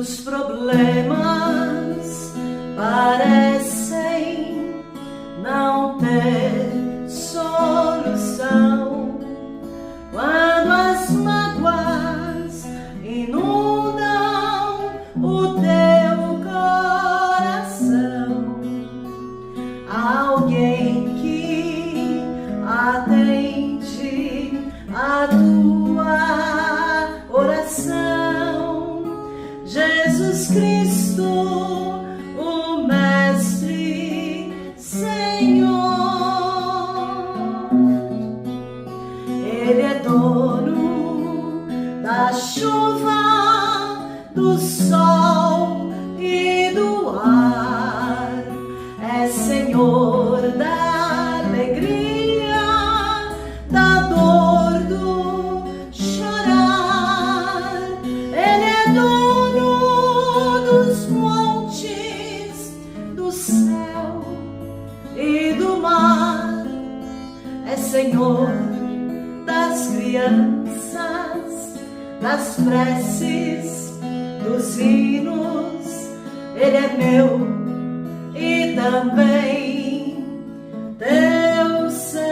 os problemas parecem não ter solução, quando as mágoas inundam o teu coração, alguém que atende a tua oração, Jesus Cristo, o Mestre, Senhor. Ele é dono da chuva, do sol e do ar, é Senhor da alegria, da dor, do chorar. Ele é dono dos montes, do céu e do mar, é Senhor das crianças, das preces, dos hinos. Ele é meu e também teu Senhor.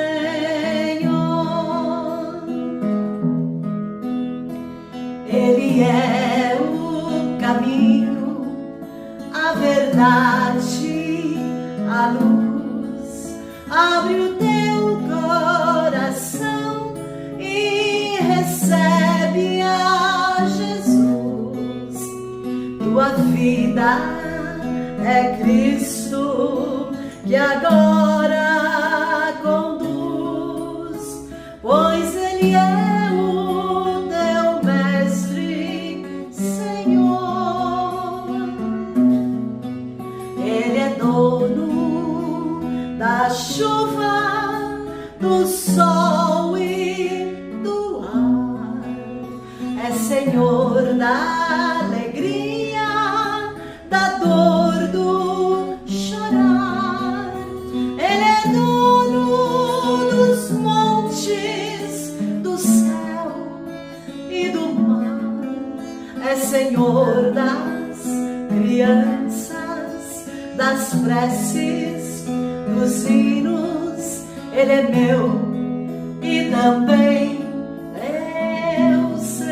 Ele é o caminho, a verdade, a luz. Abre o teu coração e recebe a Jesus. Tua vida é Cristo que agora conduz, pois Ele é o teu Mestre, Senhor. Ele é dono da chuva, do sol e do ar, é Senhor da alegria, da dor, do chorar. Ele é dono dos montes, do céu e do mar, é Senhor das crianças, das preces, dos hinos. Ele é meu e também teu Senhor.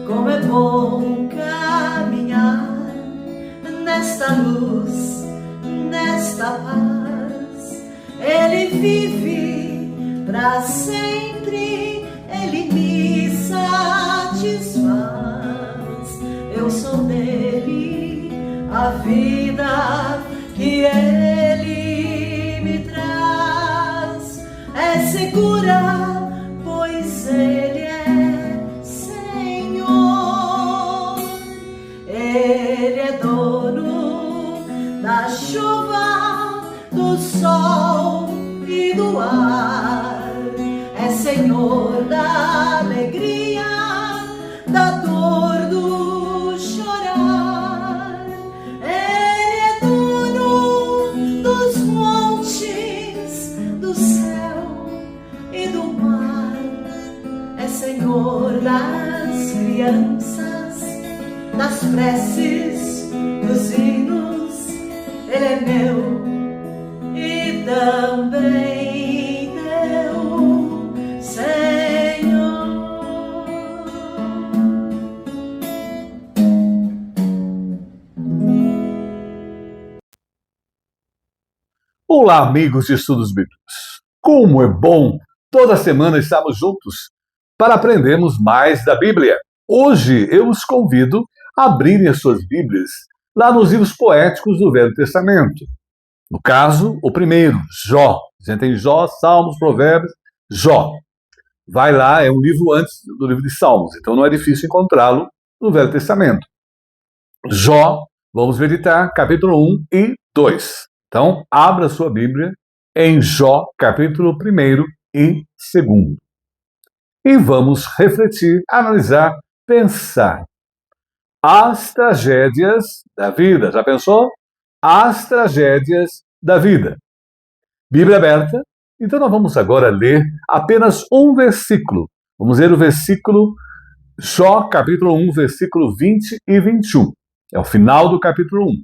Como é bom caminhar nesta luz, nesta paz. Ele vive para sempre, Ele me satisfaz. Eu sou dele, a vida que Ele me traz é segura, pois Ele é Senhor. Ele é dono da chuva, do sol e do ar, é Senhor da alegria, da dor, do chorar. Ele é dono dos montes, do céu e do mar, é Senhor das crianças, das preces, dos hinos. Ele é meu e também teu Senhor. Olá, amigos de Estudos Bíblicos. Como é bom toda semana estarmos juntos para aprendermos mais da Bíblia. Hoje eu os convido a abrirem as suas Bíblias lá nos livros poéticos do Velho Testamento. No caso, o primeiro, Jó. A gente tem Jó, Salmos, Provérbios, Jó. Vai lá, é um livro antes do livro de Salmos, então não é difícil encontrá-lo no Velho Testamento. Jó, vamos meditar, capítulo 1 e 2. Então, abra sua Bíblia em Jó, capítulo 1 e 2. E vamos refletir, analisar, pensar. As tragédias da vida. Já pensou? As tragédias da vida. Bíblia aberta. Então nós vamos agora ler apenas um versículo Vamos ler o versículo Jó, capítulo 1, versículo 20 e 21. É o final do capítulo 1.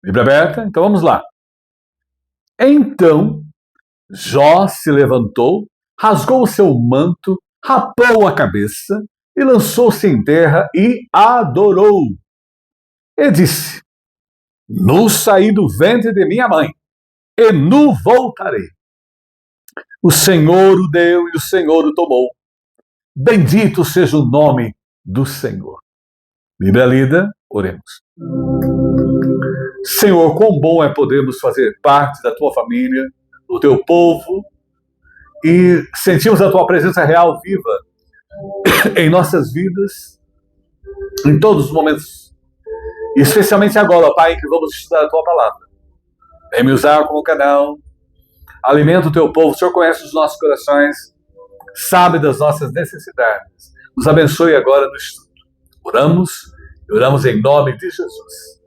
Bíblia aberta? Então vamos lá. Então Jó se levantou, rasgou o seu manto, rapou a cabeça e lançou-se em terra e adorou. E disse: Nu saí do ventre de minha mãe, e nu voltarei. O Senhor o deu e o Senhor o tomou. Bendito seja o nome do Senhor. Bíblia lida, oremos. Senhor, quão bom é podermos fazer parte da tua família, do teu povo, e sentimos a tua presença real, viva, em nossas vidas, em todos os momentos. E especialmente agora, Pai, que vamos estudar a tua palavra. Vem me usar como canal, alimenta o teu povo. O Senhor conhece os nossos corações, sabe das nossas necessidades. Nos abençoe agora no estudo. Oramos, e oramos em nome de Jesus.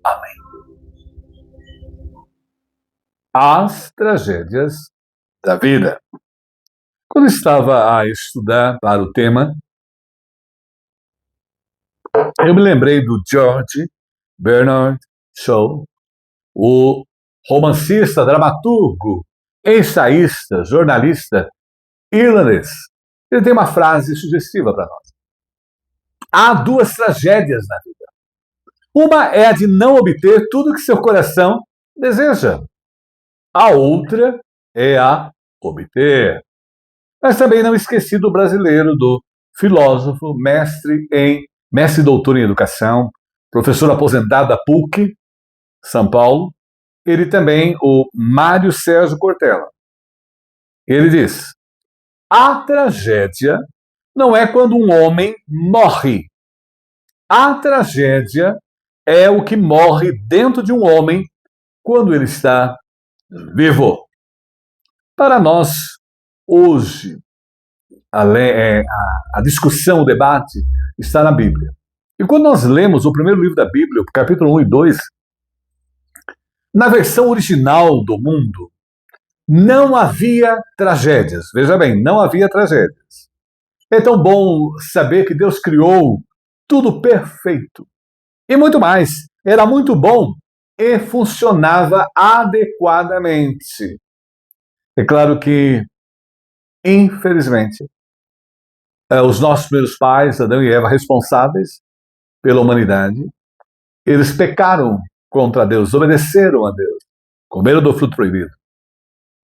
Amém. As tragédias da vida. Quando estava a estudar para o tema, eu me lembrei do George Bernard Shaw, o romancista, dramaturgo, ensaísta, jornalista irlandês. Ele tem uma frase sugestiva para nós. Há duas tragédias na vida. Uma é a de não obter tudo que seu coração deseja. A outra é a obter. Mas também não esqueci do brasileiro, do filósofo, mestre doutor em educação, professor aposentado da PUC, São Paulo. Ele também, o Mário Sérgio Cortella. Ele diz: a tragédia não é quando um homem morre. A tragédia é o que morre dentro de um homem quando ele está vivo. Para nós, hoje, a discussão, o debate está na Bíblia. E quando nós lemos o primeiro livro da Bíblia, capítulo 1 e 2, na versão original do mundo, não havia tragédias. Veja bem, não havia tragédias. É tão bom saber que Deus criou tudo perfeito. E muito mais. Era muito bom e funcionava adequadamente. É claro que, infelizmente, os nossos primeiros pais, Adão e Eva, responsáveis pela humanidade, eles pecaram contra Deus, obedeceram a Deus, comeram do fruto proibido.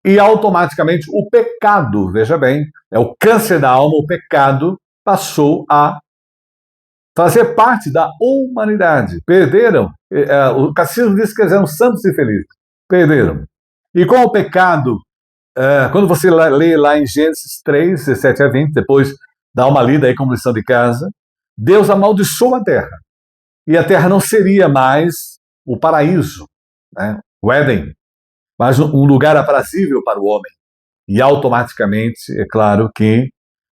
E automaticamente o pecado, veja bem, é o câncer da alma, o pecado passou a fazer parte da humanidade. Perderam. O catecismo diz que eles eram santos e felizes. Perderam. E com o pecado, quando você lê lá em Gênesis 3, 17 a 20, depois dá uma lida aí como lição de casa, Deus amaldiçoou a terra. E a terra não seria mais o paraíso, né? O Éden, mas um lugar aprazível para o homem. E automaticamente, é claro que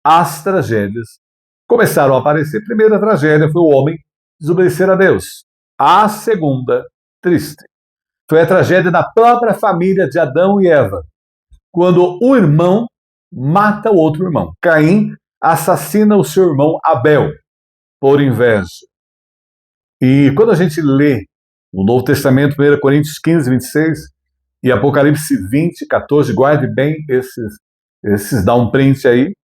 as tragédias começaram a aparecer. A primeira tragédia foi o homem desobedecer a Deus. A segunda, triste, foi a tragédia da própria família de Adão e Eva, quando um irmão mata o outro irmão. Caim assassina o seu irmão Abel por inveja. E quando a gente lê o Novo Testamento, 1 Coríntios 15, 26 e Apocalipse 20, 14, guarde bem esses dá um print aí.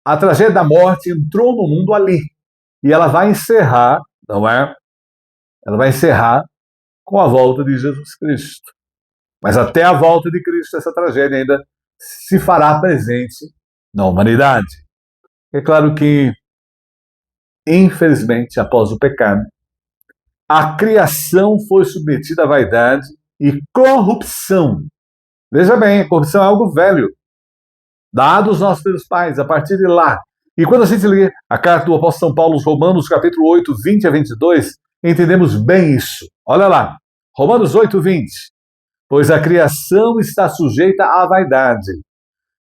A tragédia da morte entrou no mundo ali. E ela vai encerrar, não é? Ela vai encerrar com a volta de Jesus Cristo. Mas até a volta de Cristo, essa tragédia ainda se fará presente na humanidade. É claro que, infelizmente, após o pecado, a criação foi submetida à vaidade e corrupção. Veja bem, a corrupção é algo velho, dado aos nossos primeiros pais, a partir de lá. E quando a gente lê a carta do apóstolo São Paulo aos Romanos, capítulo 8, 20 a 22, entendemos bem isso. Olha lá, Romanos 8, 20. Pois a criação está sujeita à vaidade.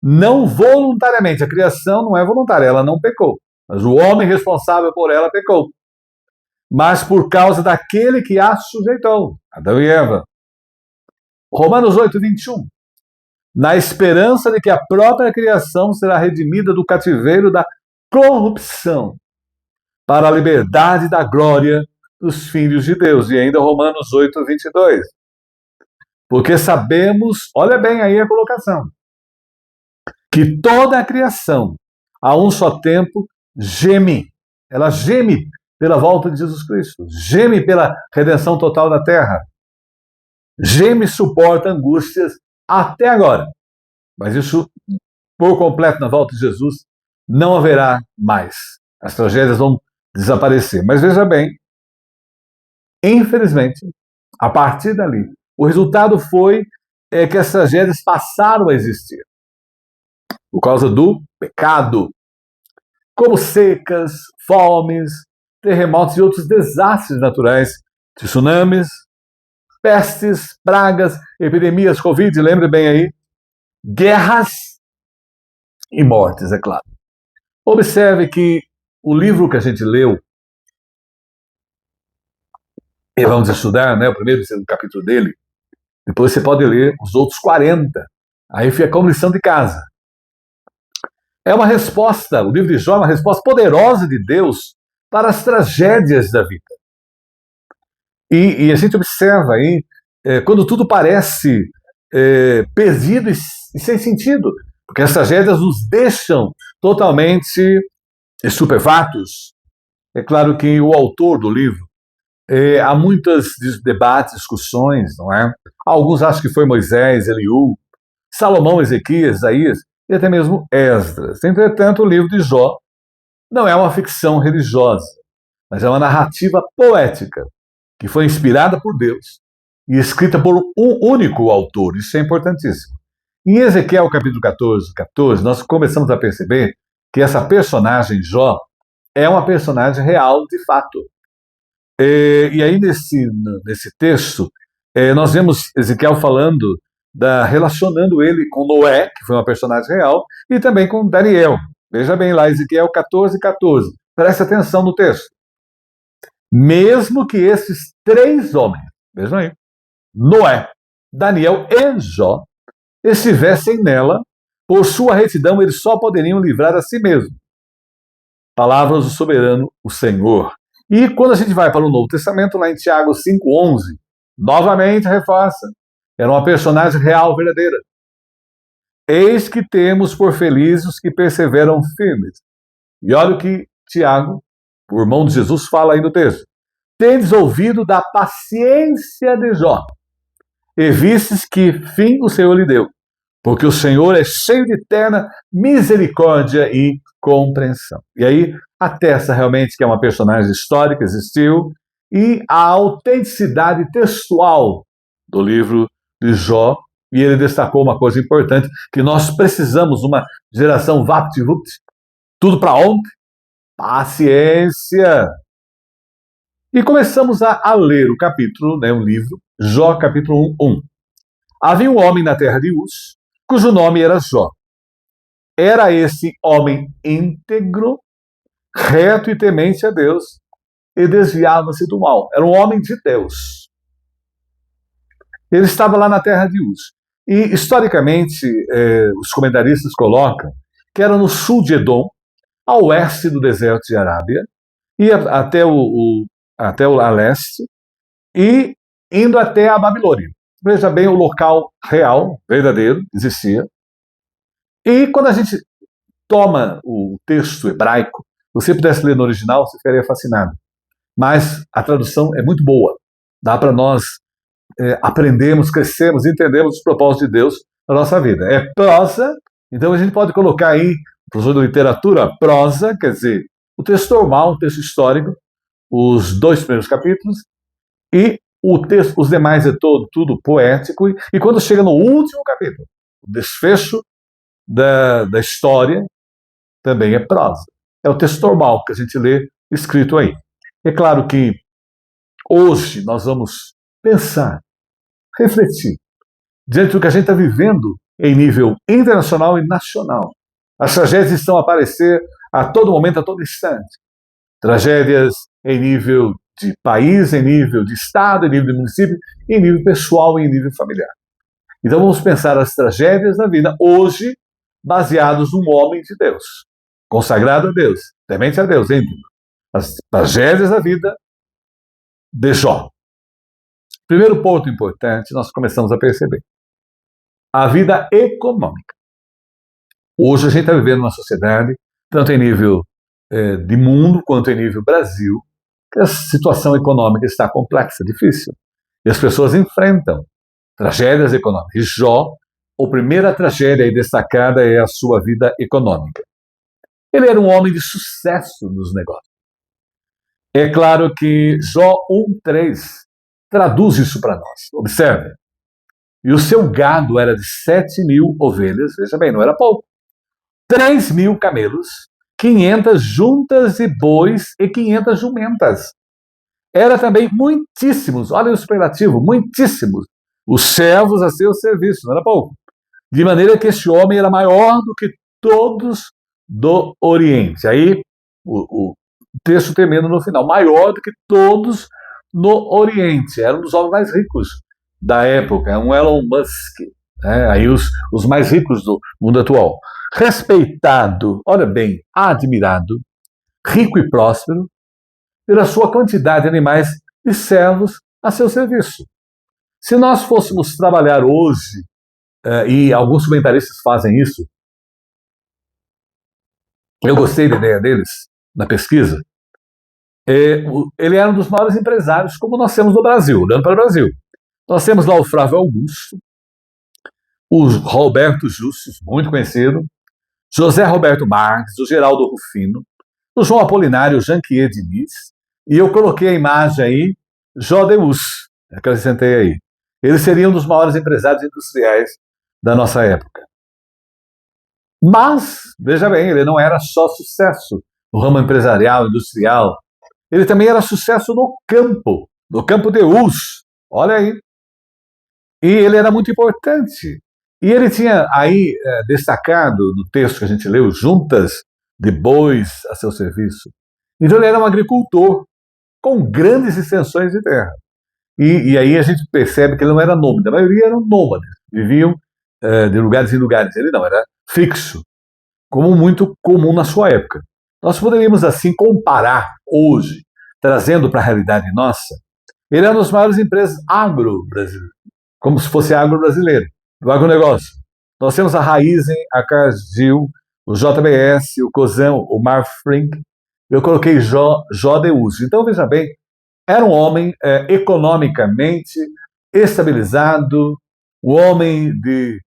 Não voluntariamente, a criação não é voluntária, ela não pecou. Mas o homem responsável por ela pecou. Mas por causa daquele que a sujeitou, Adão e Eva. Romanos 8, 21. na esperança de que a própria criação será redimida do cativeiro da corrupção para a liberdade da glória dos filhos de Deus. E ainda Romanos 8, 22. Porque sabemos, olha bem aí a colocação, que toda a criação, a um só tempo, geme. Ela geme pela volta de Jesus Cristo, geme pela redenção total da terra, geme e suporta angústias até agora. Mas isso, por completo, na volta de Jesus, não haverá mais. As tragédias vão desaparecer. Mas veja bem, infelizmente, a partir dali, o resultado foi que as tragédias passaram a existir por causa do pecado, como secas, fomes, terremotos e outros desastres naturais, tsunamis, pestes, pragas, epidemias, Covid, lembre bem aí, guerras e mortes, é claro. Observe que o livro que a gente leu, e vamos estudar, né, o primeiro e o segundo capítulo dele, depois você pode ler os outros 40. Aí fica como lição de casa. É uma resposta, o livro de Jó é uma resposta poderosa de Deus para as tragédias da vida. E a gente observa aí, quando tudo parece perdido e sem sentido, porque as tragédias nos deixam totalmente estupefatos. É claro que o autor do livro, há muitos debates, discussões, não é? Alguns acham que foi Moisés, Eliú, Salomão, Ezequias, Isaías e até mesmo Esdras. Entretanto, o livro de Jó não é uma ficção religiosa, mas é uma narrativa poética que foi inspirada por Deus e escrita por um único autor. Isso é importantíssimo. Em Ezequiel capítulo 14, nós começamos a perceber que essa personagem Jó é uma personagem real de fato. E aí nesse texto, nós vemos Ezequiel falando, relacionando ele com Noé, que foi uma personagem real, e também com Daniel. Veja bem lá, Ezequiel 14. Preste atenção no texto. Mesmo que esses 3 homens, vejam aí, Noé, Daniel e Jó, estivessem nela, por sua retidão eles só poderiam livrar a si mesmos. Palavras do soberano, o Senhor. E quando a gente vai para o Novo Testamento, lá em Tiago 5,11, novamente reforça, era uma personagem real, verdadeira. Eis que temos por felizes os que perseveram firmes. E olha o que Tiago, o irmão de Jesus, fala aí no texto. Tendes ouvido da paciência de Jó, e vistes que fim o Senhor lhe deu, porque o Senhor é cheio de eterna misericórdia e compreensão. E aí atesta realmente que é uma personagem histórica, existiu, e a autenticidade textual do livro de Jó, e ele destacou uma coisa importante, que nós precisamos, uma geração vapt-vupt, tudo para ontem, paciência. E começamos a ler o capítulo, né, o livro, Jó capítulo 1. Havia um homem na terra de Uz, cujo nome era Jó. Era esse homem íntegro, reto e temente a Deus, e desviava-se do mal. Era um homem de Deus. Ele estava lá na terra de Uz. E, historicamente, os comentaristas colocam que era no sul de Edom, a oeste do deserto de Arábia, e até a leste, e indo até a Babilônia. Veja bem o local real, verdadeiro, existia. E quando a gente toma o texto hebraico, se você pudesse ler no original, você ficaria fascinado. Mas a tradução é muito boa. Dá para nós aprendermos, crescermos, entendermos os propósitos de Deus na nossa vida. É prosa, então a gente pode colocar aí, professor de literatura, prosa, quer dizer, o texto normal, o texto histórico, os 2 primeiros capítulos, e o texto, os demais é tudo poético, e quando chega no último capítulo, o desfecho da história também é prosa. É o texto normal que a gente lê escrito aí. É claro que hoje nós vamos pensar, refletir, diante do que a gente está vivendo em nível internacional e nacional. As tragédias estão a aparecer a todo momento, a todo instante. Tragédias em nível de país, em nível de estado, em nível de município, em nível pessoal e em nível familiar. Então vamos pensar as tragédias da vida hoje, baseados num homem de Deus, consagrado a Deus, temente a Deus, íntimo. As tragédias da vida de Jó. Primeiro ponto importante, nós começamos a perceber. A vida econômica. Hoje a gente está vivendo uma sociedade, tanto em nível de mundo quanto em nível Brasil, que a situação econômica está complexa, difícil. E as pessoas enfrentam tragédias econômicas. E Jó, a primeira tragédia aí destacada é a sua vida econômica. Ele era um homem de sucesso nos negócios. É claro que Jó 1:3 traduz isso para nós. Observe. E o seu gado era de 7.000 ovelhas, veja bem, não era pouco. 3.000 camelos, 500 juntas de bois e 500 jumentas. Era também muitíssimos, olha o superlativo, muitíssimos, os servos a seu serviço, não era pouco. De maneira que este homem era maior do que todos do Oriente. Aí o texto termina no final, maior do que todos no Oriente. Era um dos homens mais ricos da época, um Elon Musk, aí os mais ricos do mundo atual. Respeitado, olha bem, admirado, rico e próspero, pela sua quantidade de animais e servos a seu serviço. Se nós fôssemos trabalhar hoje, e alguns comentaristas fazem isso, eu gostei da ideia deles na pesquisa, ele era um dos maiores empresários, como nós temos no Brasil, olhando para o Brasil. Nós temos lá o Flávio Augusto, o Roberto Justus, muito conhecido, José Roberto Marques, o Geraldo Rufino, o João Apolinário, o Janquier Diniz, e eu coloquei a imagem aí, Jó Deus, que eu acrescentei aí. Ele seria um dos maiores empresários industriais da nossa época. Mas, veja bem, ele não era só sucesso no ramo empresarial, industrial, ele também era sucesso no campo de Uz, olha aí. E ele era muito importante. E ele tinha aí destacado no texto que a gente leu, juntas de bois a seu serviço. Então ele era um agricultor com grandes extensões de terra. E aí a gente percebe que ele não era nômade, a maioria eram nômades, viviam de lugares em lugares. Ele não, era fixo, como muito comum na sua época. Nós poderíamos assim comparar hoje, trazendo para a realidade nossa, ele é uma das maiores empresas agro-brasileiras, como se fosse agro-brasileiro, do agronegócio. Nós temos a Raizen, a Cargill, o JBS, o Cozão, o Marfrig. Eu coloquei Jó Deus. Então, veja bem, era um homem economicamente estabilizado, um homem de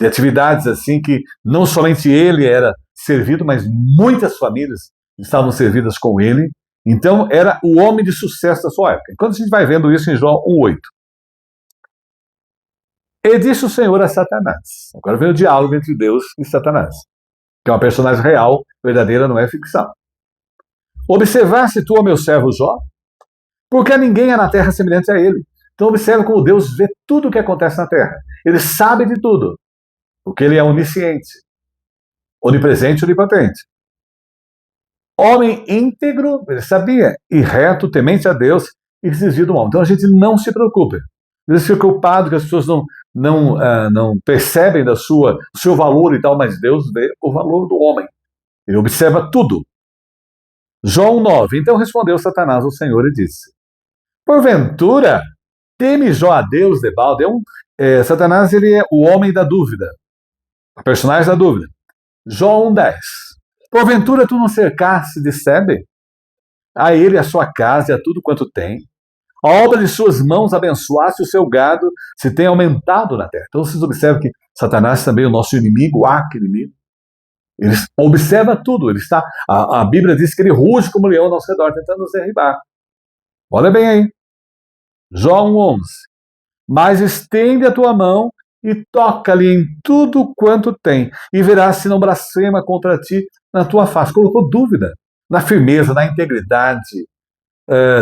atividades assim que não somente ele era servido, mas muitas famílias estavam servidas com ele. Então, era o homem de sucesso da sua época. Enquanto a gente vai vendo isso em Jó 1:8. E disse o Senhor a Satanás. Agora vem o diálogo entre Deus e Satanás, que é uma personagem real, verdadeira, não é ficção. Observaste tu, meu servo Jó? Porque a ninguém há na terra semelhante a ele. Então observa como Deus vê tudo o que acontece na terra. Ele sabe de tudo, porque ele é onisciente, onipresente e onipotente. Homem íntegro, ele sabia, e reto, temente a Deus e que se desvia do mal. Então a gente não se preocupa. Ele fica preocupado que as pessoas não percebem do seu valor e tal, mas Deus vê o valor do homem. Ele observa tudo. Jó 1:9. Então respondeu Satanás ao Senhor e disse: porventura, teme Jó a Deus debalde? Satanás, ele é o homem da dúvida, o personagem da dúvida. Jó 1:10. Porventura tu não cercaste de Sebe? A ele, a sua casa e a tudo quanto tem. A obra de suas mãos abençoaste, o seu gado se tem aumentado na terra. Então vocês observam que Satanás também é o nosso inimigo, o arqui-inimigo. Ele observa tudo. Ele está. A Bíblia diz que ele ruge como um leão ao nosso redor, tentando nos derribar. Olha bem aí. Jó 1:11. Mas estende a tua mão e toca-lhe em tudo quanto tem, e verás se não blasfema contra ti na tua face. Colocou dúvida na firmeza, na integridade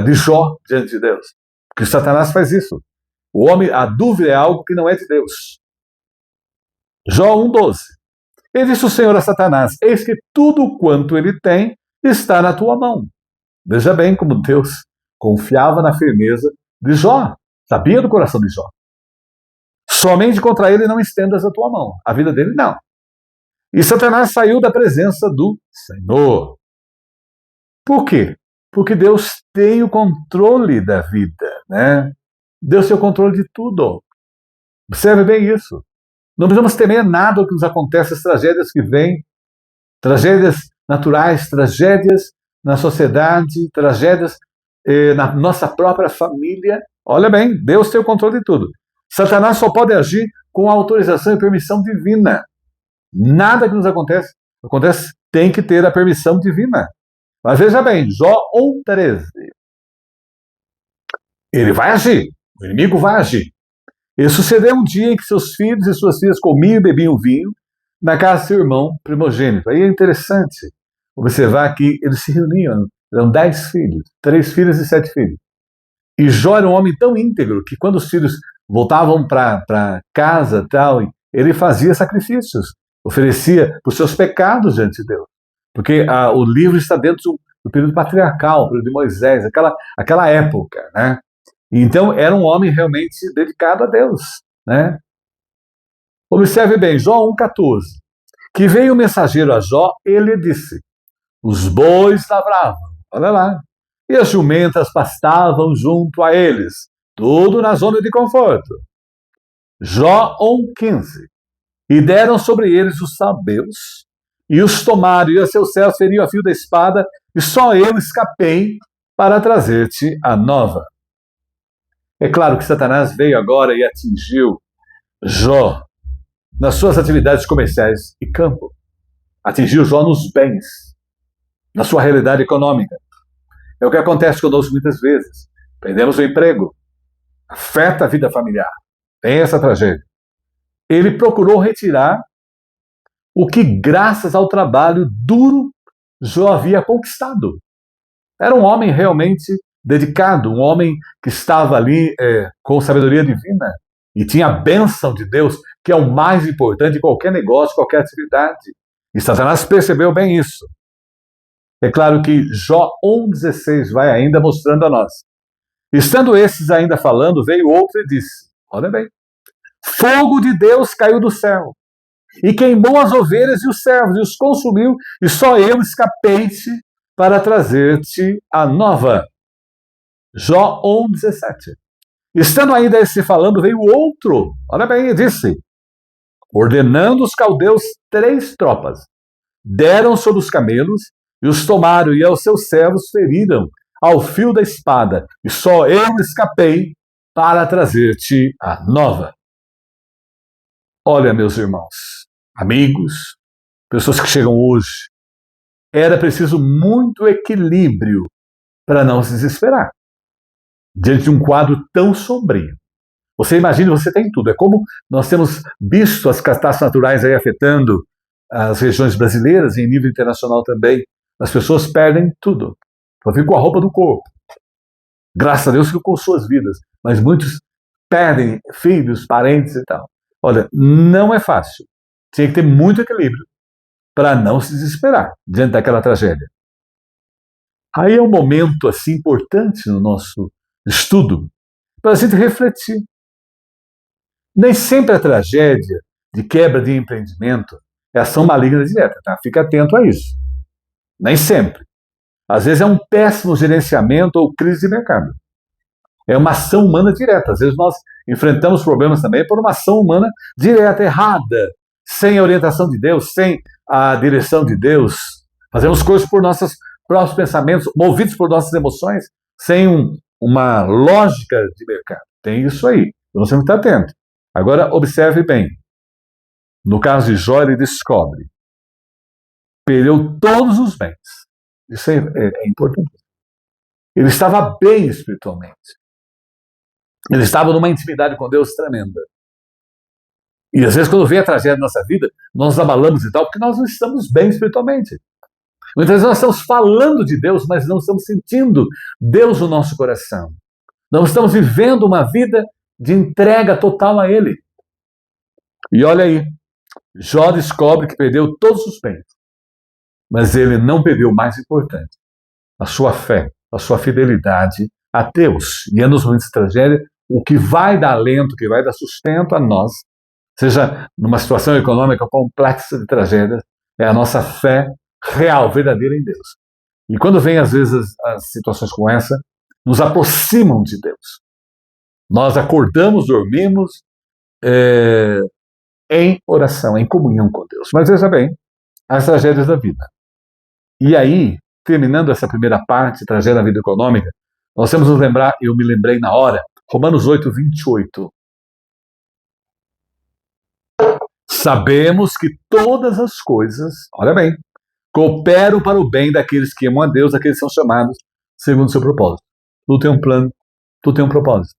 de Jó diante de Deus. Porque Satanás faz isso. O homem, a dúvida é algo que não é de Deus. Jó 1:12. E disse o Senhor a Satanás: eis que tudo quanto ele tem está na tua mão. Veja bem como Deus confiava na firmeza de Jó. Sabia do coração de Jó. Somente contra ele não estendas a tua mão. A vida dele, não. E Satanás saiu da presença do Senhor. Por quê? Porque Deus tem o controle da vida, né? Deus tem o controle de tudo. Observe bem isso. Não precisamos temer nada do que nos acontece, as tragédias que vêm, tragédias naturais, tragédias na sociedade, tragédias na nossa própria família. Olha bem, Deus tem o controle de tudo. Satanás só pode agir com autorização e permissão divina. Nada que nos acontece, tem que ter a permissão divina. Mas veja bem, Jó 1,13. Ele vai agir, o inimigo vai agir. E sucedeu um dia em que seus filhos e suas filhas comiam e bebiam vinho na casa do seu irmão primogênito. Aí é interessante observar que eles se reuniam, eram 10 filhos, 3 filhas e 7 filhos. E Jó era um homem tão íntegro que quando os filhos voltavam para casa, tal, ele fazia sacrifícios, oferecia por seus pecados diante de Deus. Porque o livro está dentro do período patriarcal, período de Moisés, aquela época, né? Então, era um homem realmente dedicado a Deus, né? Observe bem, Jó 1,14. Que veio o mensageiro a Jó, ele disse: os bois lavravam, olha lá, e as jumentas pastavam junto a eles, tudo na zona de conforto. Jó 1,15. E deram sobre eles os sabeus, e os tomaram, e a seus céus feriam a fio da espada, e só eu escapei para trazer-te a nova. É claro que Satanás veio agora e atingiu Jó nas suas atividades comerciais e campo. Atingiu Jó nos bens, na sua realidade econômica. É o que acontece conosco muitas vezes. Perdemos o emprego, afeta a vida familiar. Tem essa tragédia. Ele procurou retirar o que, graças ao trabalho duro, Jó havia conquistado. Era um homem realmente dedicado, um homem que estava ali com sabedoria divina e tinha a bênção de Deus, que é o mais importante de qualquer negócio, qualquer atividade. E Satanás percebeu bem isso. É claro que Jó 1,16 vai ainda mostrando a nós. Estando esses ainda falando, veio outro e disse, olha bem, fogo de Deus caiu do céu e queimou as ovelhas e os servos e os consumiu, e só eu escapei-te para trazer-te a nova. Jó 1,17. Estando ainda esse falando, veio outro, olha bem, e disse, ordenando os caldeus 3 tropas, deram sobre os camelos e os tomaram, e aos seus servos feriram ao fio da espada, e só eu escapei para trazer-te a nova. Olha, meus irmãos, amigos, pessoas que chegam hoje, era preciso muito equilíbrio para não se desesperar diante de um quadro tão sombrio. Você imagina, você tem tudo. É como nós temos visto as catástrofes naturais aí afetando as regiões brasileiras e em nível internacional também. As pessoas perdem tudo. Só ficam com a roupa do corpo. Graças a Deus ficam com suas vidas. Mas muitos perdem filhos, parentes e tal. Olha, não é fácil. Tem que ter muito equilíbrio para não se desesperar diante daquela tragédia. Aí é um momento assim importante no nosso estudo para a gente refletir. Nem sempre a tragédia de quebra de empreendimento é ação maligna direta, tá? Fica atento a isso. Nem sempre. Às vezes é um péssimo gerenciamento ou crise de mercado. É uma ação humana direta. Às vezes nós enfrentamos problemas também por uma ação humana direta, errada, sem a orientação de Deus, sem a direção de Deus. Fazemos coisas por nossos próprios pensamentos, movidos por nossas emoções, sem uma lógica de mercado. Tem isso aí. Nós temos que estar atento. Agora, observe bem. No caso de Jó, ele descobre. Perdeu todos os bens. Isso é importante. Ele estava bem espiritualmente. Ele estava numa intimidade com Deus tremenda. E às vezes, quando vem a tragédia na nossa vida, nós abalamos e tal, porque nós não estamos bem espiritualmente. Muitas vezes nós estamos falando de Deus, mas não estamos sentindo Deus no nosso coração. Não estamos vivendo uma vida de entrega total a Ele. E olha aí, Jó descobre que perdeu todos os bens, mas ele não perdeu o mais importante, a sua fé, a sua fidelidade a Deus. E é nos momentos de tragédia o que vai dar alento, o que vai dar sustento a nós, seja numa situação econômica complexa de tragédias, é a nossa fé real, verdadeira em Deus. E quando vem, às vezes, as situações como essa, nos aproximam de Deus. Nós acordamos, dormimos em oração, em comunhão com Deus. Mas veja bem, as tragédias da vida. E aí, terminando essa primeira parte, tragédia da vida econômica, nós temos que nos lembrar, eu me lembrei na hora, Romanos 8, 28. Sabemos que todas as coisas, olha bem, cooperam para o bem daqueles que amam a Deus, daqueles que são chamados segundo o seu propósito. Tudo tem um plano, tudo tem um propósito.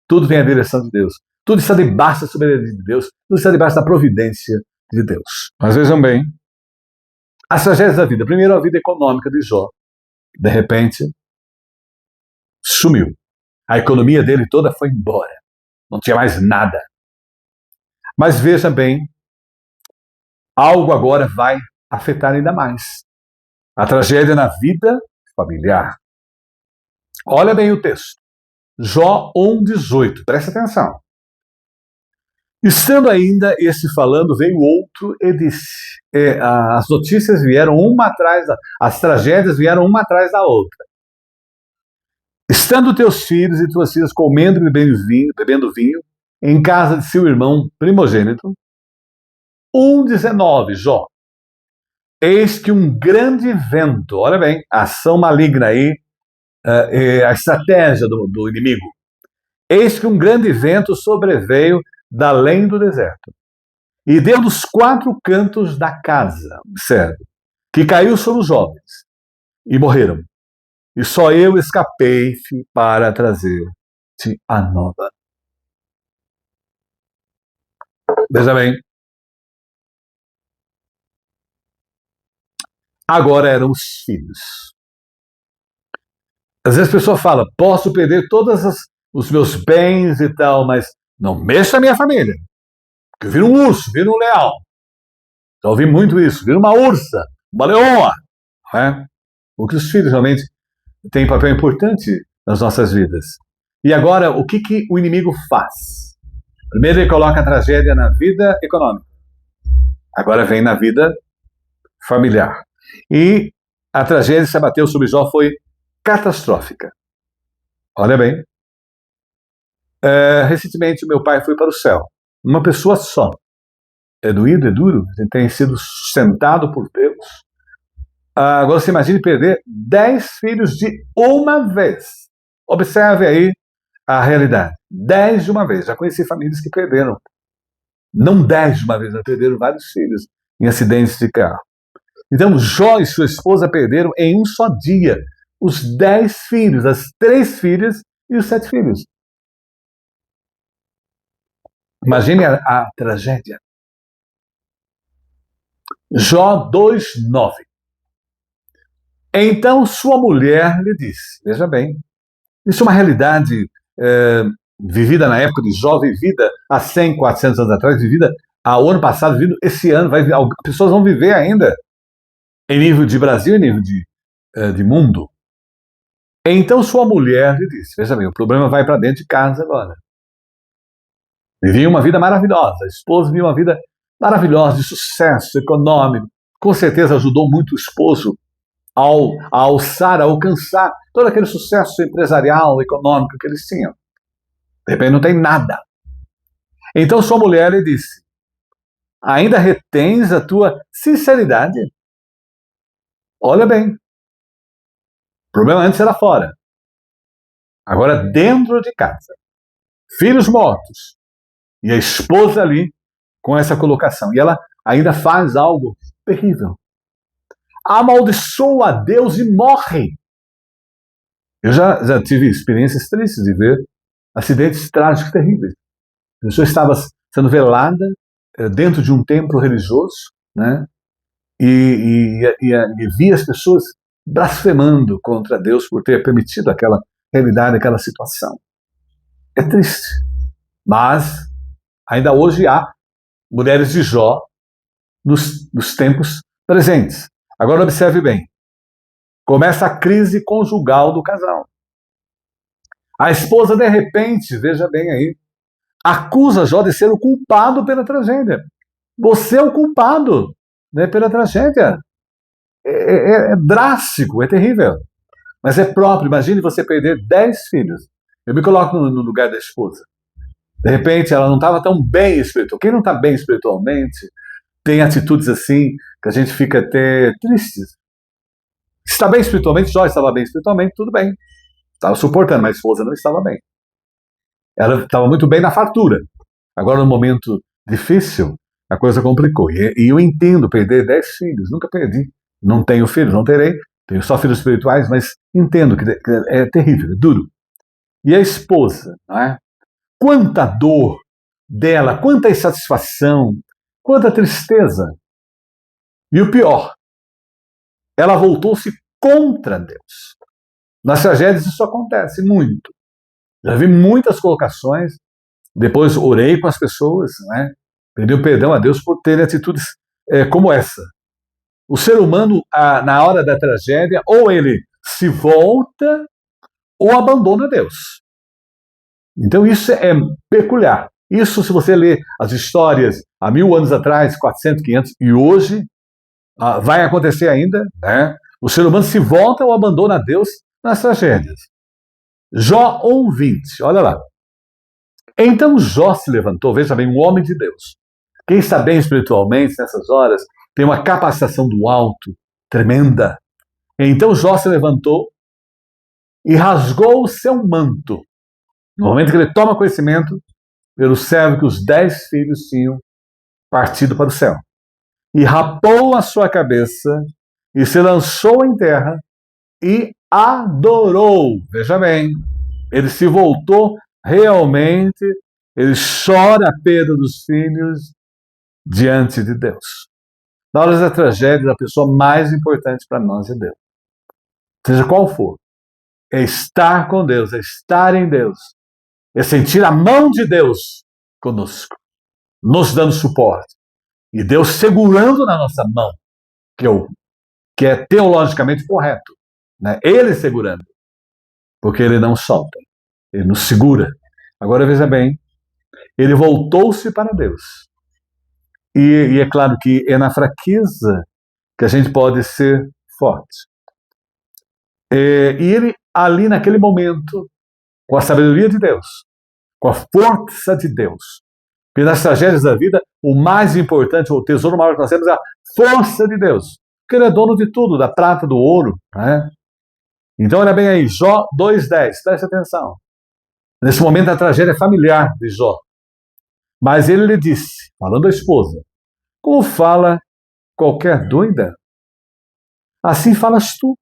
Tudo tem a direção de Deus. Tudo está debaixo da soberania de Deus. Tudo está debaixo da providência de Deus. Mas vejam bem, as tragédias da vida. Primeiro, a vida econômica de Jó. De repente, sumiu. A economia dele toda foi embora. Não tinha mais nada. Mas veja bem, algo agora vai afetar ainda mais. A tragédia na vida familiar. Olha bem o texto. Jó 1,18. Presta atenção. Estando ainda esse falando, veio outro e disse. As notícias vieram uma atrás as tragédias vieram uma atrás da outra. Estando teus filhos e tuas filhas comendo e bebendo vinho, em casa de seu irmão primogênito, 1,19, Jó. Eis que um grande vento, olha bem, a ação maligna aí, a estratégia do inimigo. Eis que um grande vento sobreveio da além do deserto, e deu dos quatro cantos da casa, observe, que caiu sobre os jovens, e morreram. E só eu escapei para trazer-te a nova. Veja bem. Agora eram os filhos. Às vezes a pessoa fala, posso perder todos os meus bens e tal, mas não mexa a minha família. Porque eu viro um urso, viro um leão. Já ouvi muito isso, viro uma ursa, uma leoa. Né? Porque os filhos realmente têm um papel importante nas nossas vidas. E agora, o que o inimigo faz? Primeiro ele coloca a tragédia na vida econômica. Agora vem na vida familiar. E a tragédia que se abateu sobre Jó foi catastrófica. Olha bem. Recentemente, meu pai foi para o céu. Uma pessoa só. É doído, é duro. Ele tem sido sustentado por Deus. Agora você imagine perder 10 filhos de uma vez. Observe aí a realidade. 10 de uma vez. Já conheci famílias que perderam. Não 10 de uma vez, mas perderam vários filhos em acidentes de carro. Então, Jó e sua esposa perderam em um só dia os 10 filhos, as 3 filhas e os 7 filhos. Imagine a tragédia. Jó 2,9. Então sua mulher lhe disse, veja bem, isso é uma realidade vivida na época de Jó, vivida há 100, 400 anos atrás, vivida ao ano passado, vivida esse ano, pessoas vão viver ainda em nível de Brasil, em nível de mundo. Então sua mulher lhe disse, veja bem, o problema vai para dentro de casa agora. Vivia uma vida maravilhosa, a esposa vivia uma vida maravilhosa, de sucesso econômico, com certeza ajudou muito o esposo a alçar, a alcançar todo aquele sucesso empresarial, econômico que eles tinham. De repente não tem nada. Então sua mulher lhe disse, ainda retens a tua sinceridade? Olha bem, o problema antes era fora. Agora dentro de casa. Filhos mortos. E a esposa ali com essa colocação. E ela ainda faz algo terrível. Amaldiçoa a Deus e morre. Eu já tive experiências tristes de ver acidentes trágicos terríveis. A pessoa estava sendo velada dentro de um templo religioso, né? E via as pessoas blasfemando contra Deus por ter permitido aquela realidade, aquela situação. É triste. Mas ainda hoje há mulheres de Jó nos tempos presentes. Agora observe bem. Começa a crise conjugal do casal. A esposa, de repente, veja bem aí, acusa Jó de ser o culpado pela tragédia. Você é o culpado, né, pela tragédia. É drástico, é terrível. Mas é próprio. Imagine você perder 10 filhos. Eu me coloco no lugar da esposa. De repente, ela não estava tão bem espiritualmente. Quem não está bem espiritualmente tem atitudes assim que a gente fica até triste. Se está bem espiritualmente, Jó estava bem espiritualmente, tudo bem. Estava suportando, mas a esposa não estava bem. Ela estava muito bem na fartura. Agora, no momento difícil, a coisa complicou. E eu entendo perder 10 filhos. Nunca perdi. Não tenho filhos, não terei. Tenho só filhos espirituais, mas entendo que é terrível, é duro. E a esposa, não é? Quanta dor dela, quanta insatisfação, quanta tristeza. E o pior, ela voltou-se contra Deus. Nas tragédias isso acontece muito. Já vi muitas colocações, depois orei com as pessoas, né? Pedi perdão a Deus por terem atitudes como essa. O ser humano, na hora da tragédia, ou ele se volta ou abandona Deus. Então isso é peculiar. Isso, se você ler as histórias há 1000 anos atrás, 400, 500, e hoje, vai acontecer ainda, né? O ser humano se volta ou abandona Deus nas tragédias. Jó 1:20, olha lá. Então Jó se levantou, veja bem, um homem de Deus. Quem está bem espiritualmente nessas horas tem uma capacitação do alto tremenda. Então Jó se levantou e rasgou o seu manto. No momento que ele toma conhecimento, pelo servo que os 10 filhos tinham partido para o céu. E rapou a sua cabeça e se lançou em terra e adorou. Veja bem, ele se voltou realmente, ele chora a perda dos filhos diante de Deus. Na hora da tragédia, a pessoa mais importante para nós é Deus. Seja qual for. É estar com Deus, é estar em Deus. É sentir a mão de Deus conosco, nos dando suporte. E Deus segurando na nossa mão, que é teologicamente correto. Né? Ele segurando. Porque ele não solta. Ele nos segura. Agora veja bem, ele voltou-se para Deus. E é claro que é na fraqueza que a gente pode ser forte. E ele, ali naquele momento, com a sabedoria de Deus, com a força de Deus, porque nas tragédias da vida, o mais importante, o tesouro maior que nós temos é a força de Deus. Porque ele é dono de tudo, da prata, do ouro. Né? Então, olha bem aí, Jó 2:10, preste atenção. Nesse momento, a tragédia familiar de Jó. Mas ele lhe disse, falando à esposa, como fala qualquer doida? Assim falas tu.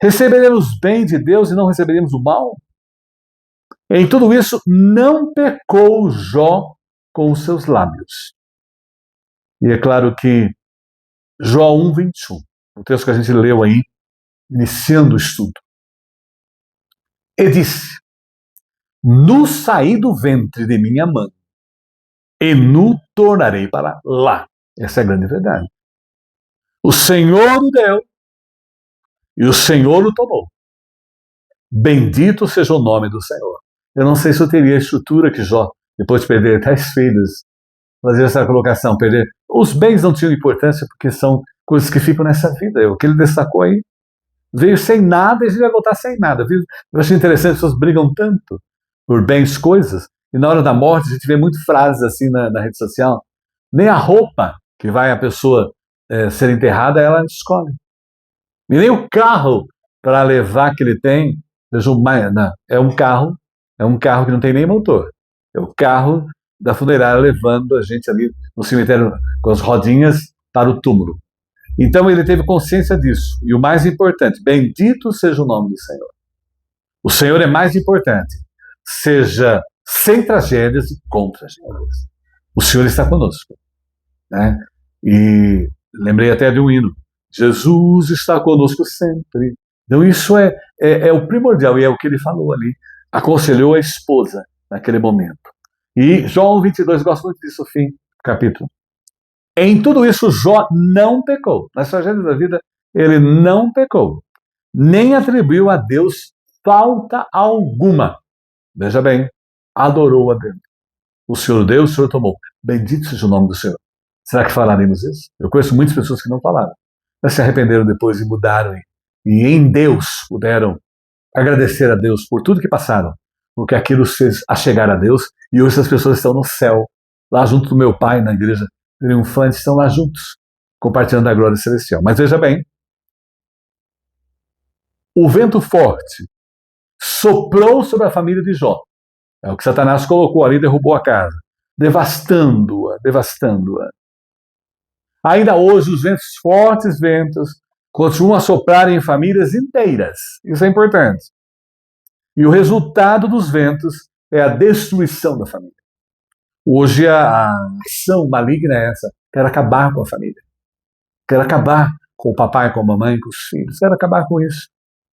Receberemos bem de Deus e não receberemos o mal? Em tudo isso, não pecou Jó com os seus lábios. E é claro que Jó 1:21, o texto que a gente leu aí, iniciando o estudo. Ele disse, nu saí do ventre de minha mãe, e nu tornarei para lá. Essa é a grande verdade. O Senhor o deu, e o Senhor o tomou. Bendito seja o nome do Senhor. Eu não sei se eu teria a estrutura que Jó, depois de perder 10 filhos, fazer essa colocação, perder. Os bens não tinham importância porque são coisas que ficam nessa vida. O que ele destacou aí, veio sem nada e a gente vai voltar sem nada. Eu achei interessante, as pessoas brigam tanto por bens, coisas, e na hora da morte a gente vê muito frases assim na rede social. Nem a roupa que vai a pessoa ser enterrada, ela escolhe. E nem o carro para levar que ele tem, é um carro que não tem nem motor. É o carro da funerária levando a gente ali no cemitério com as rodinhas para o túmulo. Então ele teve consciência disso. E o mais importante, bendito seja o nome do Senhor. O Senhor é mais importante. Seja sem tragédias e com tragédias. O Senhor está conosco. Né? E lembrei até de um hino. Jesus está conosco sempre. Então isso é o primordial, e é o que ele falou ali. Aconselhou a esposa naquele momento. E Jó 1:22, gosto muito disso, fim, capítulo. Em tudo isso, Jó não pecou. Nas tragédias da vida, ele não pecou. Nem atribuiu a Deus falta alguma. Veja bem, adorou a Deus. O Senhor deu, o Senhor tomou. Bendito seja o nome do Senhor. Será que falaremos isso? Eu conheço muitas pessoas que não falaram, mas se arrependeram depois e mudaram. E em Deus puderam agradecer a Deus por tudo que passaram, porque aquilo fez a chegar a Deus, e hoje essas pessoas estão no céu, lá junto do meu Pai, na igreja triunfante, estão lá juntos, compartilhando a glória celestial. Mas veja bem, o vento forte soprou sobre a família de Jó. É o que Satanás colocou ali e derrubou a casa, devastando-a, devastando-a. Ainda hoje, os fortes ventos continuam a soprar em famílias inteiras. Isso é importante. E o resultado dos ventos é a destruição da família. Hoje a ação maligna é essa. Quero acabar com a família. Quero acabar com o papai, com a mamãe, com os filhos. Quero acabar com isso.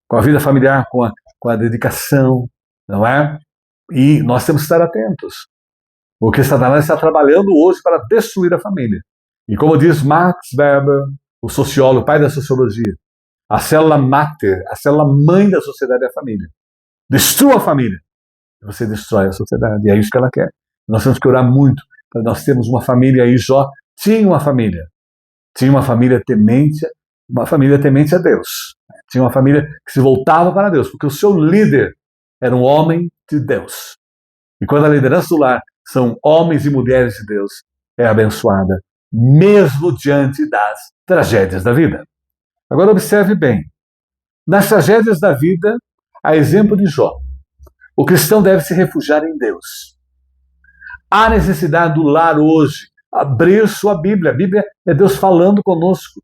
Com a vida familiar, com a dedicação, não é? E nós temos que estar atentos. Porque Satanás está trabalhando hoje para destruir a família. E como diz Max Weber, o sociólogo, pai da sociologia, a célula máter, a célula mãe da sociedade é a família. Destrua a família, e você destrói a sociedade. E é isso que ela quer. Nós temos que orar muito para nós termos uma família. Aí Jó tinha uma família. Tinha uma família temente a Deus. Tinha uma família que se voltava para Deus, porque o seu líder era um homem de Deus. E quando a liderança do lar são homens e mulheres de Deus, é abençoada, mesmo diante das tragédias da vida. Agora observe bem. Nas tragédias da vida, a exemplo de Jó, o cristão deve se refugiar em Deus. Há necessidade do lar hoje abrir sua Bíblia. A Bíblia é Deus falando conosco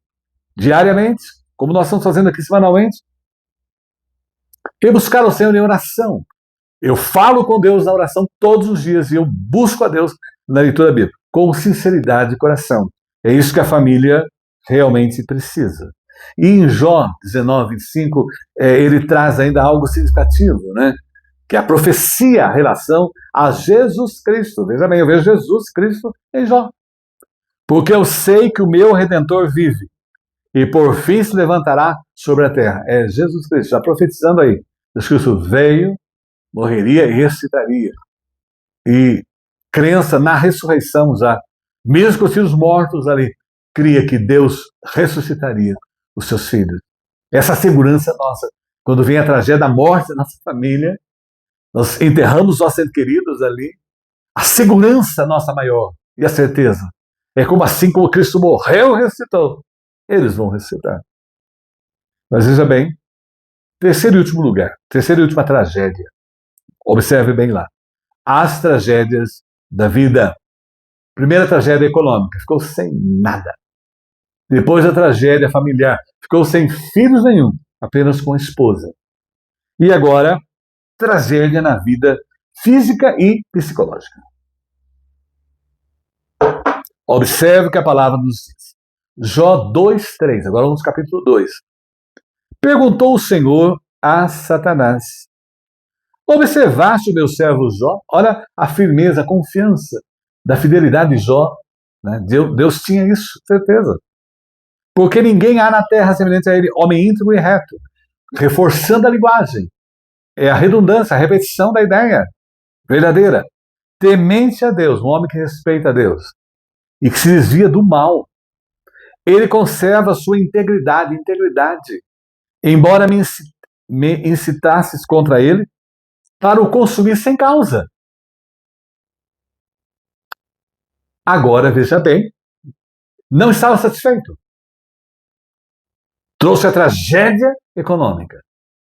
diariamente, como nós estamos fazendo aqui semanalmente. E buscar o Senhor em oração. Eu falo com Deus na oração todos os dias e eu busco a Deus na leitura da Bíblia, com sinceridade de coração. É isso que a família realmente precisa. E em Jó 19:25, ele traz ainda algo significativo, né? Que é a profecia, a relação a Jesus Cristo. Veja bem, eu vejo Jesus Cristo em Jó. Porque eu sei que o meu Redentor vive e por fim se levantará sobre a terra. É Jesus Cristo, já profetizando aí. Jesus Cristo veio, morreria e ressuscitaria. E crença na ressurreição já. Mesmo com os filhos mortos ali, cria que Deus ressuscitaria os seus filhos. Essa segurança nossa. Quando vem a tragédia da morte da nossa família, nós enterramos nossos entes queridos ali. A segurança nossa maior e a certeza. É como assim como Cristo morreu e ressuscitou. Eles vão ressuscitar. Mas veja bem, terceiro e último lugar, terceira e última tragédia. Observe bem lá. As tragédias da vida. Primeira tragédia econômica, ficou sem nada. Depois a tragédia familiar, ficou sem filhos nenhum, apenas com a esposa. E agora, tragédia na vida física e psicológica. Observe o que a palavra nos diz. Jó 2:3, agora vamos ao capítulo 2. Perguntou o Senhor a Satanás: observaste o meu servo Jó? Olha a firmeza, a confiança da fidelidade de Jó. Né? Deus tinha isso, certeza. Porque ninguém há na terra semelhante a ele, homem íntegro e reto. Reforçando a linguagem. É a redundância, a repetição da ideia verdadeira. Temente a Deus, um homem que respeita a Deus e que se desvia do mal. Ele conserva a sua integridade. Embora me incitasses contra ele, para o consumir sem causa. Agora, veja bem, não estava satisfeito. Trouxe a tragédia econômica,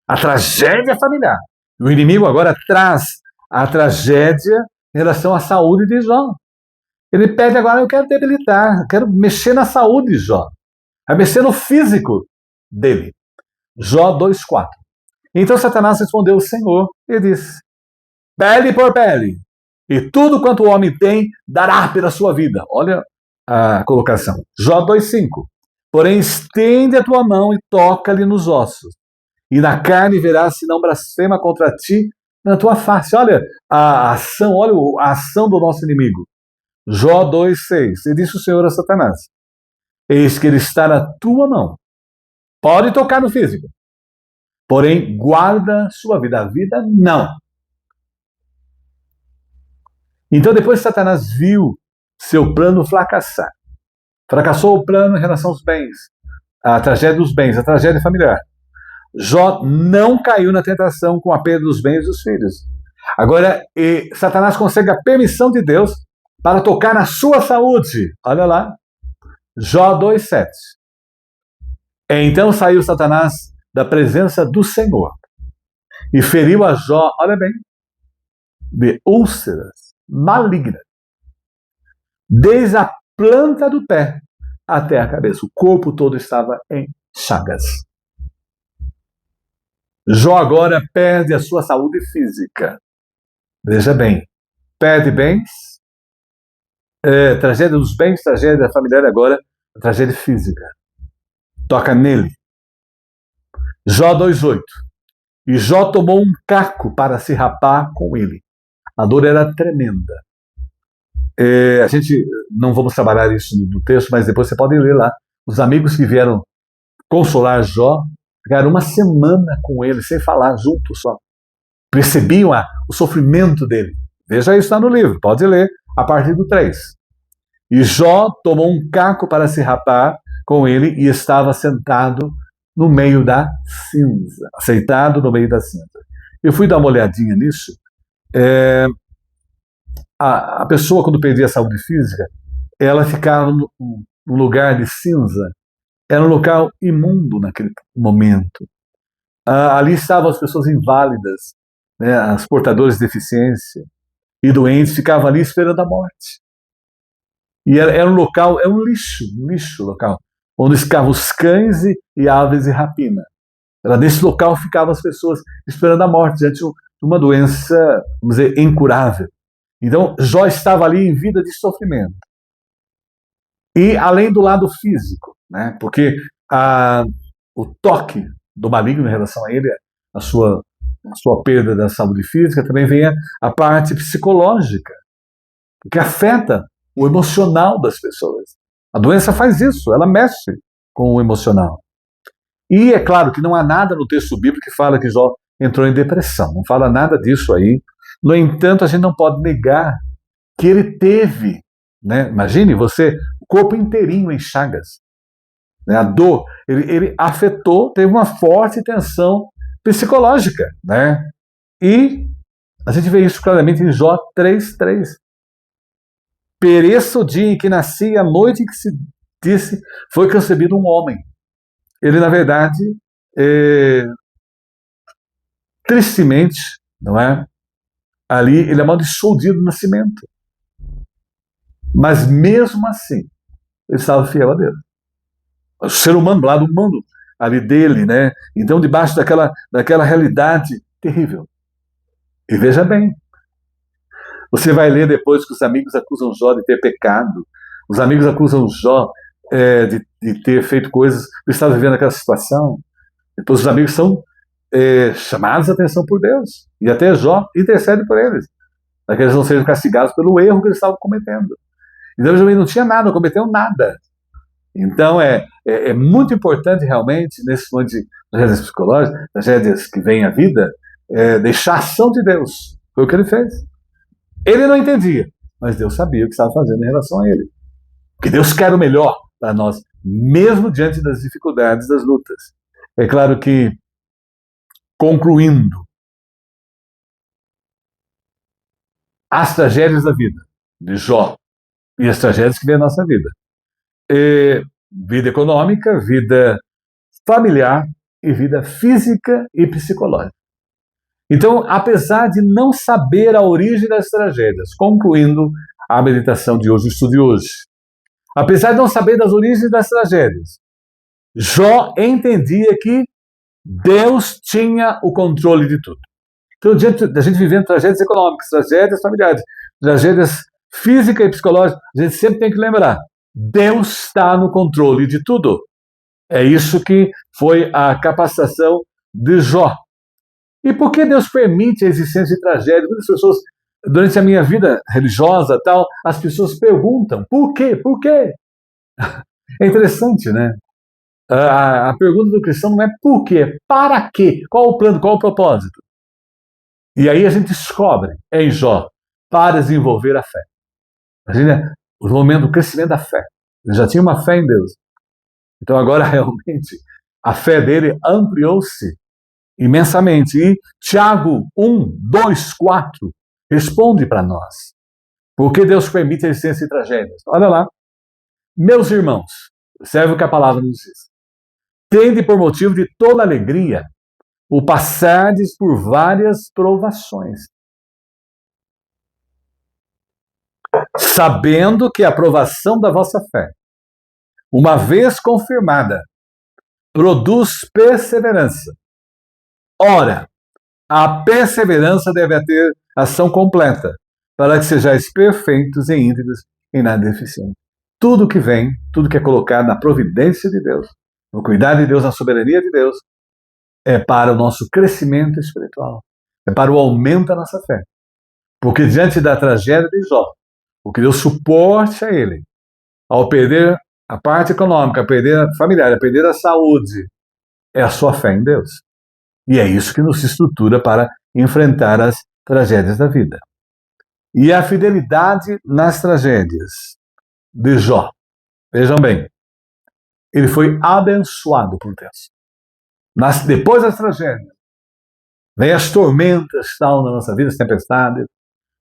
a tragédia familiar. O inimigo agora traz a tragédia em relação à saúde de Jó. Ele pede agora: eu quero debilitar, quero mexer na saúde de Jó, a mexer no físico dele. Jó 2:4. Então Satanás respondeu ao Senhor e disse: pele por pele, e tudo quanto o homem tem, dará pela sua vida. Olha a colocação. Jó 2:5. Porém, estende a tua mão e toca-lhe nos ossos, e na carne verás se não blasfema contra ti na tua face. Olha a ação, olha a ação do nosso inimigo. Jó 2:6. E disse o Senhor a Satanás: eis que ele está na tua mão. Pode tocar no físico, porém guarda sua vida. A vida não. Então depois Satanás viu seu plano fracassar. Fracassou o plano em relação aos bens, a tragédia dos bens, a tragédia familiar. Jó não caiu na tentação com a perda dos bens dos filhos. Agora, Satanás consegue a permissão de Deus para tocar na sua saúde. Olha lá, Jó 2,7. Então saiu Satanás da presença do Senhor e feriu a Jó, olha bem, de úlceras malignas, desde a planta do pé até a cabeça. O corpo todo estava em chagas. Jó agora perde a sua saúde física. Veja bem, perde bens, tragédia dos bens, tragédia familiar, agora tragédia física. Toca nele. Jó 2,8. E Jó tomou um caco para se rapar com ele. A dor era tremenda. A gente não vamos trabalhar isso no texto, mas depois você pode ler lá. Os amigos que vieram consolar Jó ficaram uma semana com ele, sem falar, juntos só. Percebiam o sofrimento dele. Veja isso lá no livro, pode ler a partir do 3. E Jó tomou um caco para se rapar com ele e estava sentado no meio da cinza. Aceitado no meio da cinza. Eu fui dar uma olhadinha nisso. A pessoa, quando perdia a saúde física, ela ficava num lugar de cinza. Era um local imundo naquele momento. Ali estavam as pessoas inválidas, né, as portadoras de deficiência e doentes, ficavam ali esperando a morte. E era um local, é um lixo local, onde ficavam os cães e aves de rapina. Era nesse local que ficavam as pessoas esperando a morte, diante de uma doença, vamos dizer, incurável. Então, Jó estava ali em vida de sofrimento. E além do lado físico, né, porque o toque do maligno em relação a ele, a sua perda da saúde física, também vem a parte psicológica, que afeta o emocional das pessoas. A doença faz isso, ela mexe com o emocional. E é claro que não há nada no texto bíblico que fala que Jó entrou em depressão, não fala nada disso aí. No entanto, a gente não pode negar que ele teve, né? Imagine você, o corpo inteirinho em chagas. Né? A dor, ele afetou, teve uma forte tensão psicológica. Né? E a gente vê isso claramente em Jó 3,3. Pereça o dia em que nasci, a noite em que se disse, foi concebido um homem. Ele, na verdade, tristemente, não é? Ali ele amaldiçoou o dia do nascimento. Mas mesmo assim, ele estava fiel a Deus. O ser humano, lado humano ali dele, né? Então, debaixo daquela realidade terrível. E veja bem, você vai ler depois que os amigos acusam Jó de ter pecado. Os amigos acusam Jó de ter feito coisas, de estar vivendo aquela situação. Depois os amigos são chamados a atenção por Deus. E até Jó intercede por eles, para que eles não sejam castigados pelo erro que eles estavam cometendo. Então ele não tinha nada, não cometeu nada. Então é muito importante realmente, nesse momento de tragédias psicológicas, tragédias que vêm à vida, deixar a ação de Deus. Foi o que ele fez. Ele não entendia, mas Deus sabia o que estava fazendo em relação a ele. Porque Deus quer o melhor para nós, mesmo diante das dificuldades, das lutas. É claro que, concluindo, as tragédias da vida de Jó e as tragédias que vêm à nossa vida. Vida econômica, vida familiar e vida física e psicológica. Então, apesar de não saber a origem das tragédias, concluindo a meditação de hoje, o estudo de hoje, apesar de não saber das origens das tragédias, Jó entendia que Deus tinha o controle de tudo. Então, diante da gente vivendo tragédias econômicas, tragédias familiares, tragédias físicas e psicológicas, a gente sempre tem que lembrar, Deus está no controle de tudo. É isso que foi a capacitação de Jó. E por que Deus permite a existência de tragédias? Muitas pessoas, durante a minha vida religiosa, tal, as pessoas perguntam, por quê? Por quê? É interessante, né? A pergunta do cristão não é por quê, para quê? Qual o plano, qual o propósito? E aí a gente descobre em Jó para desenvolver a fé. Imagina o momento do crescimento da fé. Ele já tinha uma fé em Deus. Então agora realmente a fé dele ampliou-se imensamente. E Tiago 1, 2, 4 responde para nós. Por que Deus permite a existência de tragédias? Olha lá. Meus irmãos, observe o que a palavra nos diz. Tende por motivo de toda alegria o passardes por várias provações, sabendo que a provação da vossa fé, uma vez confirmada, produz perseverança. Ora, a perseverança deve ter ação completa, para que sejais perfeitos e íntegros e nada deficiente. Tudo que vem, tudo que é colocado na providência de Deus, no cuidado de Deus, na soberania de Deus, é para o nosso crescimento espiritual, é para o aumento da nossa fé. Porque diante da tragédia de Jó, o que deu suporte a ele, ao perder a parte econômica, a perder a familiar, a perder a saúde, é a sua fé em Deus. E é isso que nos estrutura para enfrentar as tragédias da vida. E a fidelidade nas tragédias de Jó. Vejam bem, ele foi abençoado por Deus. Depois das tragédias, vem as tormentas tal na nossa vida, as tempestades,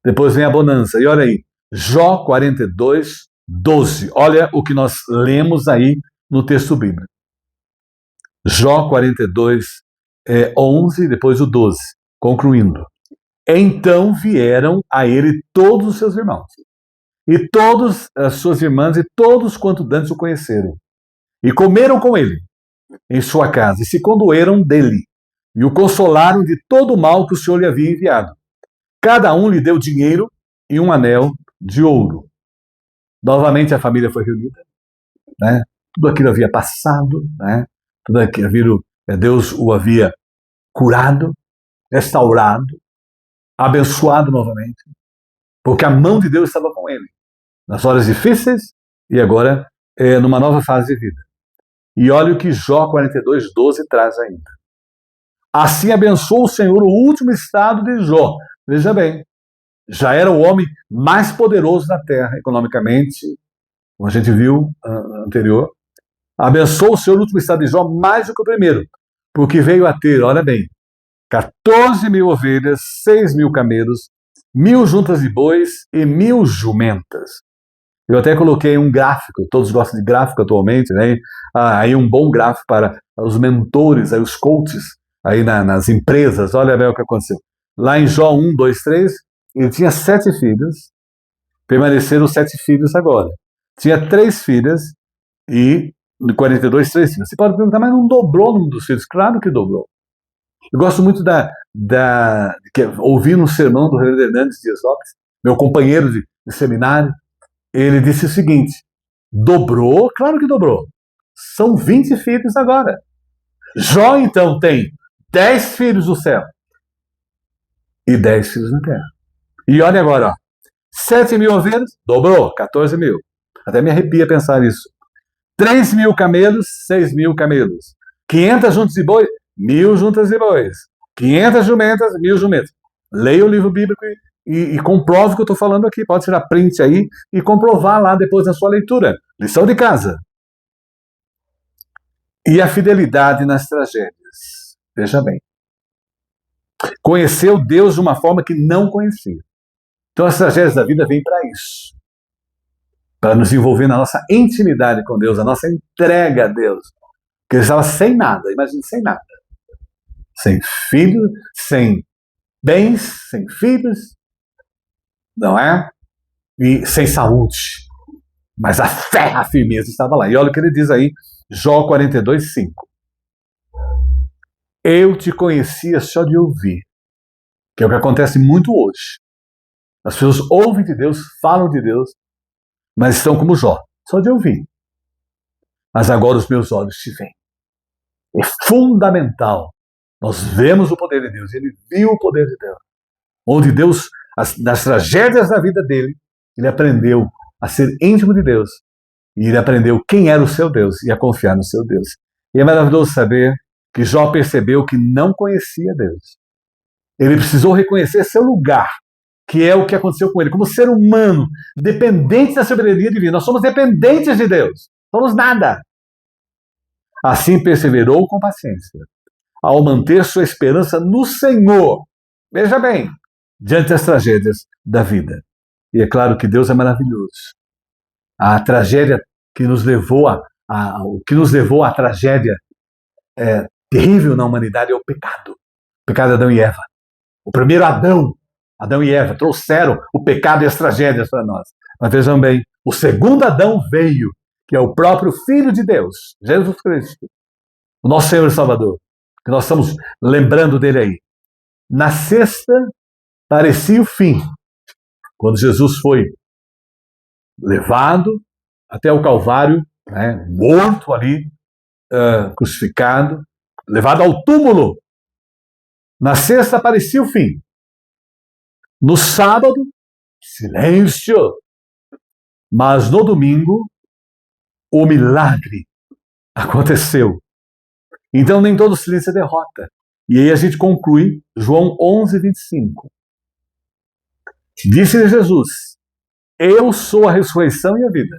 depois vem a bonança. E olha aí, Jó 42, 12. Olha o que nós lemos aí no texto bíblico. Jó 42, 11, depois o 12, concluindo. Então vieram a ele todos os seus irmãos, e todas as suas irmãs, e todos quanto dantes o conheceram, e comeram com ele em sua casa, e se condoeram dele, e o consolaram de todo o mal que o Senhor lhe havia enviado. Cada um lhe deu dinheiro e um anel de ouro. Novamente a família foi reunida, né? Tudo aquilo havia passado, né? Tudo aquilo, Deus o havia curado, restaurado, abençoado novamente, porque a mão de Deus estava com ele, nas horas difíceis e agora numa nova fase de vida. E olha o que Jó 42, 12 traz ainda. Assim abençoou o Senhor o último estado de Jó. Veja bem, já era o homem mais poderoso da terra, economicamente, como a gente viu anterior. Abençoou o Senhor o último estado de Jó mais do que o primeiro, porque veio a ter, olha bem, 14 mil ovelhas, 6 mil camelos, 1.000 juntas de bois e 1.000 jumentas. Eu até coloquei um gráfico, todos gostam de gráfico atualmente, né? Aí um bom gráfico para os mentores, aí os coaches, aí nas empresas. Olha bem o que aconteceu. Lá em Jó 1, 2, 3, ele tinha 7 filhos, permaneceram 7 filhos agora. Tinha 3 filhas e 42, 3 filhos. Você pode perguntar, mas não dobrou o número dos filhos? Claro que dobrou. Eu gosto muito ouvi no sermão do Reverendo Hernandes Dias Lopes, meu companheiro de seminário. Ele disse o seguinte: dobrou? Claro que dobrou. São 20 filhos agora. Jó, então, tem 10 filhos no céu e 10 filhos na terra. E olha agora, ó, 7 mil ovelhas, dobrou, 14 mil. Até me arrepia pensar nisso. 3 mil camelos, 6 mil camelos. 500 juntas de bois, 1.000 juntas de bois. 500 jumentas, 1.000 jumentas. Leia o livro bíblico e comprove o que eu estou falando aqui. Pode tirar print aí e comprovar lá depois da sua leitura. Lição de casa. E a fidelidade nas tragédias. Veja bem. Conheceu Deus de uma forma que não conhecia. Então as tragédias da vida vêm para isso. Para nos envolver na nossa intimidade com Deus, a nossa entrega a Deus. Porque ele estava sem nada, imagine, sem nada. Sem filhos, sem bens, sem filhos, não é? E sem saúde. Mas a fé, a firmeza estava lá. E olha o que ele diz aí, Jó 42, 5. Eu te conhecia só de ouvir, que é o que acontece muito hoje. As pessoas ouvem de Deus, falam de Deus, mas estão como Jó, só de ouvir. Mas agora os meus olhos te veem. É fundamental. Nós vemos o poder de Deus. Ele viu o poder de Deus. Onde Deus, nas tragédias da vida dele, ele aprendeu a ser íntimo de Deus. E ele aprendeu quem era o seu Deus e a confiar no seu Deus. E é maravilhoso saber que Jó percebeu que não conhecia Deus. Ele precisou reconhecer seu lugar, que é o que aconteceu com ele, como ser humano, dependente da soberania divina. Nós somos dependentes de Deus, somos nada. Assim perseverou com paciência, ao manter sua esperança no Senhor. Veja bem, diante das tragédias da vida. E é claro que Deus é maravilhoso. A tragédia que nos levou o que nos levou à tragédia terrível na humanidade é o pecado. O pecado de Adão e Eva. O primeiro Adão e Eva, trouxeram o pecado e as tragédias para nós. Mas vejam bem, o segundo Adão veio, que é o próprio Filho de Deus, Jesus Cristo, o nosso Senhor e Salvador, que nós estamos lembrando dele aí. Na sexta, parecia o fim, quando Jesus foi levado até o Calvário, morto ali, crucificado, levado ao túmulo. Na sexta parecia o fim. No sábado, silêncio. Mas no domingo, o milagre aconteceu. Então nem todo silêncio é derrota. E aí a gente conclui João 11:25. Disse Jesus: eu sou a ressurreição e a vida.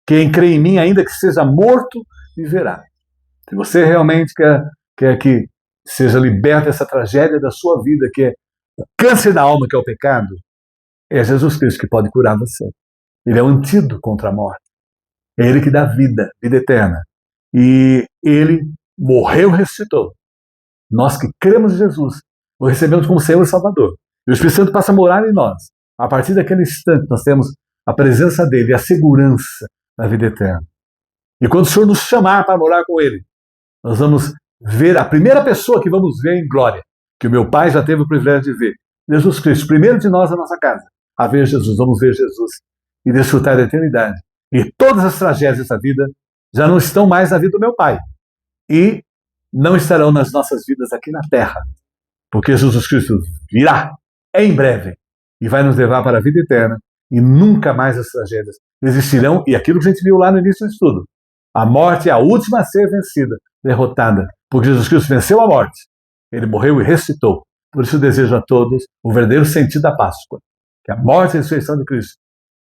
Quem crê em mim, ainda que seja morto, viverá. Se você realmente quer que seja liberta dessa tragédia da sua vida, que é o câncer da alma, que é o pecado, é Jesus Cristo que pode curar você. Ele é o antídoto contra a morte. É Ele que dá vida eterna. E Ele morreu e ressuscitou. Nós que cremos em Jesus, o recebemos como Senhor e Salvador. E o Espírito Santo passa a morar em nós. A partir daquele instante, nós temos a presença dEle e a segurança da vida eterna. E quando o Senhor nos chamar para morar com Ele, nós vamos ver a primeira pessoa que vamos ver em glória, que o meu Pai já teve o privilégio de ver. Jesus Cristo, primeiro de nós na nossa casa, a ver Jesus, vamos ver Jesus e desfrutar da eternidade. E todas as tragédias dessa vida já não estão mais na vida do meu Pai. E não estarão nas nossas vidas aqui na terra. Porque Jesus Cristo virá em breve e vai nos levar para a vida eterna e nunca mais as tragédias existirão. E aquilo que a gente viu lá no início do estudo, a morte é a última a ser vencida, derrotada, porque Jesus Cristo venceu a morte. Ele morreu e ressuscitou. Por isso eu desejo a todos o verdadeiro sentido da Páscoa, que é a morte e a ressurreição de Cristo.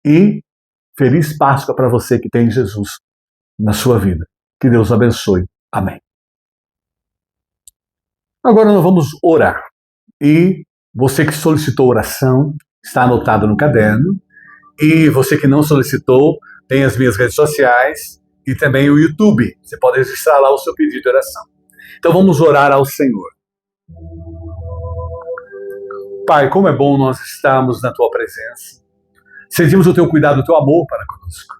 E feliz Páscoa para você que tem Jesus na sua vida. Que Deus o abençoe. Amém. Agora nós vamos orar. E você que solicitou oração, está anotado no caderno. E você que não solicitou, tem as minhas redes sociais e também o YouTube. Você pode registrar lá o seu pedido de oração. Então vamos orar ao Senhor. Pai, como é bom nós estarmos na Tua presença. Sentimos o Teu cuidado, o Teu amor para conosco.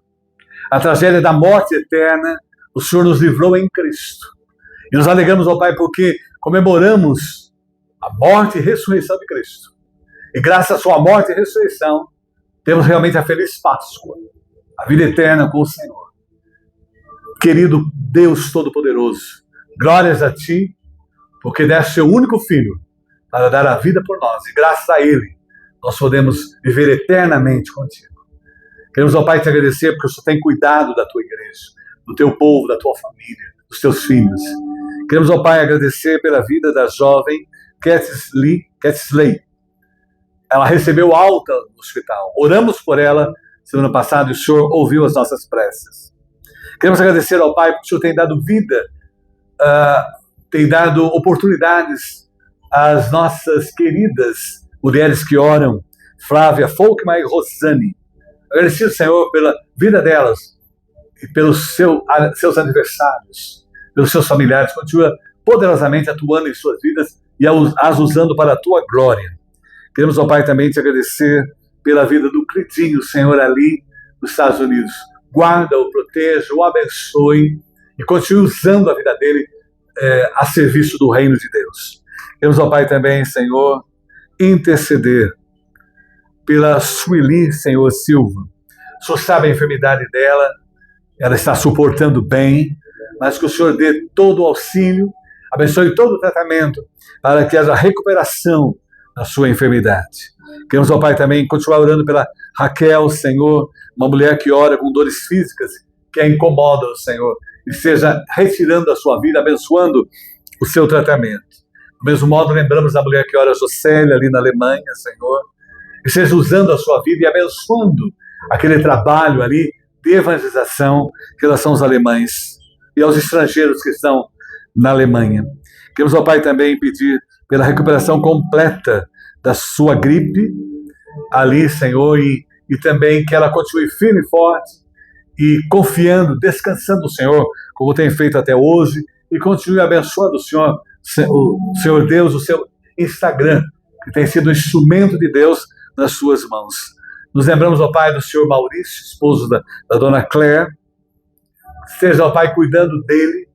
A tragédia da morte eterna, o Senhor nos livrou em Cristo. E nos alegramos, ó Pai, porque comemoramos a morte e ressurreição de Cristo. E graças à Sua morte e ressurreição, temos realmente a feliz Páscoa, a vida eterna com o Senhor. Querido Deus Todo-Poderoso, glórias a Ti, porque deste Seu único Filho para dar a vida por nós. E graças a Ele, nós podemos viver eternamente contigo. Queremos, ó Pai, te agradecer porque o Senhor tem cuidado da Tua igreja, do Teu povo, da Tua família, dos Teus filhos. Queremos, ó Pai, agradecer pela vida da jovem Catsley. Ela recebeu alta no hospital. Oramos por ela semana passada e o Senhor ouviu as nossas preces. Queremos agradecer ao Pai porque o Senhor tem dado vida, tem dado oportunidades às nossas queridas mulheres que oram, Flávia, Folkmar e Rosane. Agradecido, Senhor, pela vida delas e pelos seus aniversários, pelos seus familiares. Continua poderosamente atuando em suas vidas e as usando para a Tua glória. Queremos, ó Pai, também te agradecer pela vida do Cleitinho, Senhor, ali nos Estados Unidos. Guarda-o, proteja, o abençoe e continue usando a vida dele a serviço do reino de Deus. Queremos, ó Pai, também, Senhor, interceder pela Sueli, Senhor, Silva. O Senhor sabe a enfermidade dela, ela está suportando bem, mas que o Senhor dê todo o auxílio, abençoe todo o tratamento, para que haja recuperação da sua enfermidade. Queremos, ó Pai, também continuar orando pela Raquel, Senhor, uma mulher que ora com dores físicas, que a incomodam, Senhor. e seja retirando a sua vida, abençoando o seu tratamento. Do mesmo modo, lembramos da mulher que ora, Jocélia, ali na Alemanha, Senhor, e seja usando a sua vida e abençoando aquele trabalho ali de evangelização em relação aos alemães e aos estrangeiros que estão na Alemanha. Queremos, ó Pai, também pedir pela recuperação completa da sua gripe ali, Senhor, e também que ela continue firme e forte e confiando, descansando no Senhor, como tem feito até hoje, e continue abençoando o Senhor Deus, o seu Instagram, que tem sido um instrumento de Deus nas suas mãos. Nos lembramos, ó Pai, do Senhor Maurício, esposo da dona Claire. Seja, ó Pai, cuidando dele,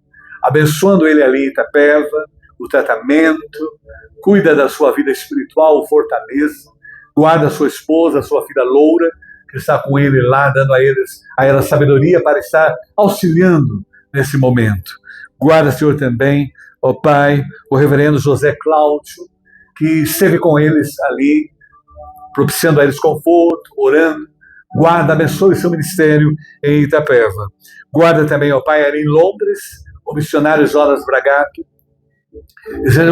abençoando ele ali em Itapeva, o tratamento, cuida da sua vida espiritual, o fortaleza, guarda a sua esposa, a sua filha loura, que está com ele lá, dando a ela sabedoria para estar auxiliando nesse momento. Guarda, Senhor, também, ó Pai, o reverendo José Cláudio, que esteve com eles ali, propiciando a eles conforto, orando. Guarda, abençoe seu ministério em Itapeva. Guarda também, ó Pai, ali em Londres, o missionário Jonas Bragato,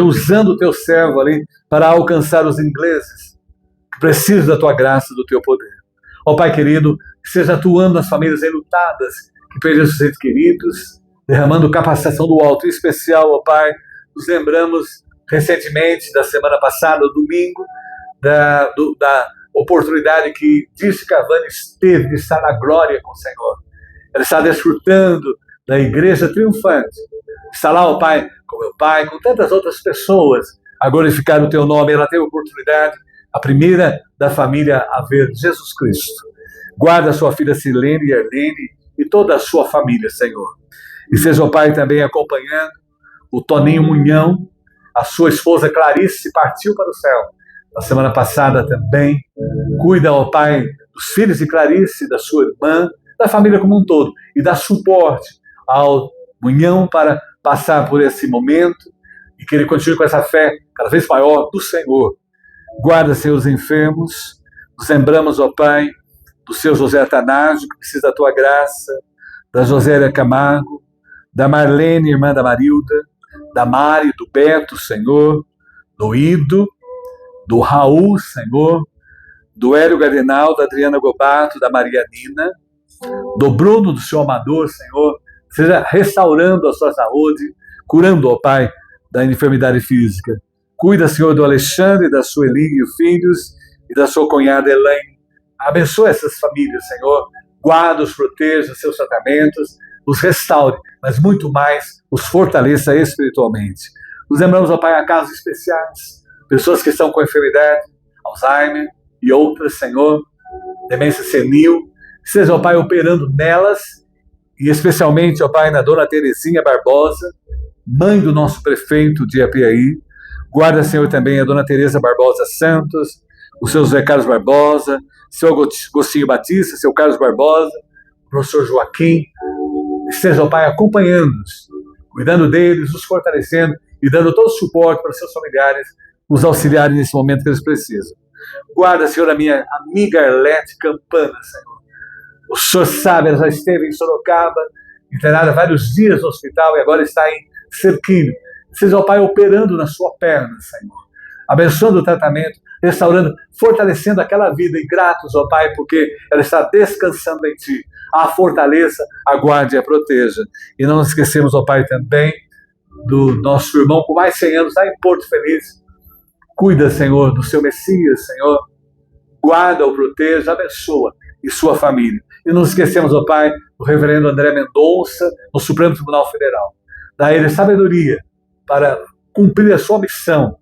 usando o teu servo ali para alcançar os ingleses que precisam da tua graça, do teu poder. Ó Pai querido, que seja atuando nas famílias enlutadas, que perderam seus entes queridos, derramando capacitação do alto. Em especial, ó Pai, nos lembramos recentemente, da semana passada, domingo, da oportunidade que Dirce Cavani teve de estar na glória com o Senhor. Ela está desfrutando da igreja triunfante. Está lá, ó Pai, com meu pai, com tantas outras pessoas, a glorificar o teu nome. Ela teve a oportunidade, a primeira da família, a ver Jesus Cristo. Guarda a sua filha Silene e Arlene e toda a sua família, Senhor. E seja, ó Pai, também acompanhando o Toninho Munhão, a sua esposa Clarice partiu para o céu na semana passada também. Cuida, ó Pai, dos filhos de Clarice, da sua irmã, da família como um todo, e dá suporte ao Munhão para passar por esse momento e que ele continue com essa fé cada vez maior do Senhor. Guarda, Senhor, os enfermos. Nos lembramos, ó Pai, do seu José Atanásio, que precisa da tua graça, da Josélia Camargo, da Marlene, irmã da Marilda, da Mari, do Beto, Senhor, do Ido, do Raul, Senhor, do Hélio Gardenal, da Adriana Gobato, da Maria Nina, do Bruno, do seu Amador, Senhor, seja restaurando a sua saúde, curando, ó Pai, da enfermidade física. Cuida, Senhor, do Alexandre, da Sueli e os filhos, e da sua cunhada Elaine. Abençoa essas famílias, Senhor. Guarda, os proteja, seus tratamentos, os restaure, mas muito mais, os fortaleça espiritualmente. Nos lembramos, ó Pai, a casos especiais, pessoas que estão com enfermidade, Alzheimer e outras, Senhor, demência senil. Seja, ó Pai, operando nelas, e especialmente, ó Pai, na dona Terezinha Barbosa, mãe do nosso prefeito de Apiaí. Guarda, Senhor, também a dona Tereza Barbosa Santos, o seu José Carlos Barbosa, seu Agostinho Batista, seu Carlos Barbosa, o professor Joaquim. Esteja, ó Pai, acompanhando-nos, cuidando deles, os fortalecendo e dando todo o suporte para os seus familiares, os auxiliarem nesse momento que eles precisam. Guarda, Senhor, a minha amiga Arlete Campana, Senhor. O Senhor sabe, ela já esteve em Sorocaba, internada vários dias no hospital e agora está em Cerquilho. Seja, ó Pai, operando na sua perna, Senhor. Abençoando o tratamento, restaurando, fortalecendo aquela vida. E gratos, ó Pai, porque ela está descansando em Ti. A fortaleça, a guarde e a proteja. E não nos esquecemos, ó Pai, também do nosso irmão com mais de 100 anos, lá em Porto Feliz. Cuida, Senhor, do seu Messias, Senhor. Guarda-o, proteja, abençoa e sua família. E não nos esquecemos, ó Pai, do reverendo André Mendonça, no Supremo Tribunal Federal. Dá a ele sabedoria para cumprir a sua missão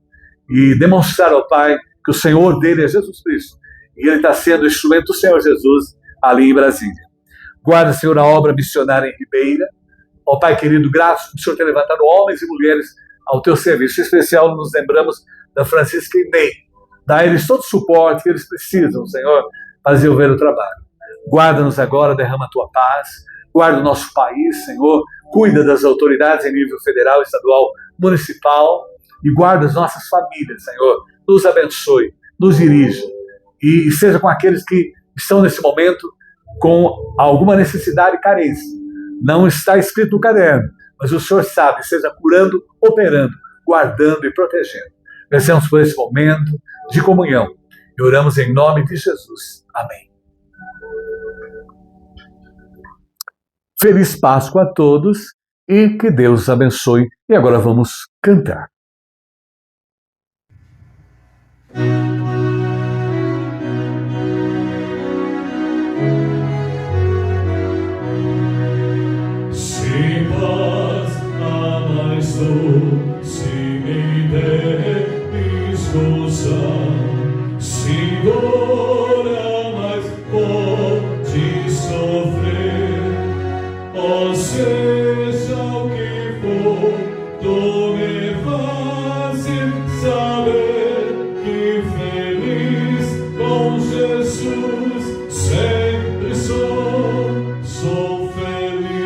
e demonstrar, ó Pai, que o Senhor dele é Jesus Cristo. E ele está sendo o instrumento do Senhor Jesus ali em Brasília. Guarda, Senhor, a obra missionária em Ribeira. Ó Pai querido, graças por Senhor ter levantado homens e mulheres ao teu serviço. Em especial, nos lembramos da Francisca e Ney. Dá a eles todo o suporte que eles precisam, Senhor, para desenvolver o trabalho. Guarda-nos agora, derrama a tua paz. Guarda o nosso país, Senhor. Cuida das autoridades em nível federal, estadual, municipal. E guarda as nossas famílias, Senhor. Nos abençoe, nos dirija. E seja com aqueles que estão nesse momento com alguma necessidade e carência. Não está escrito no caderno, mas o Senhor sabe, seja curando, operando, guardando e protegendo. Pensamos por esse momento de comunhão e oramos em nome de Jesus. Amém. Feliz Páscoa a todos e que Deus abençoe. E agora vamos cantar. Se paz amais tu, se me deves gozar, se dor amais pode sofrer, ó seja o que for, tu me fazes saber que feliz com Jesus sempre sou feliz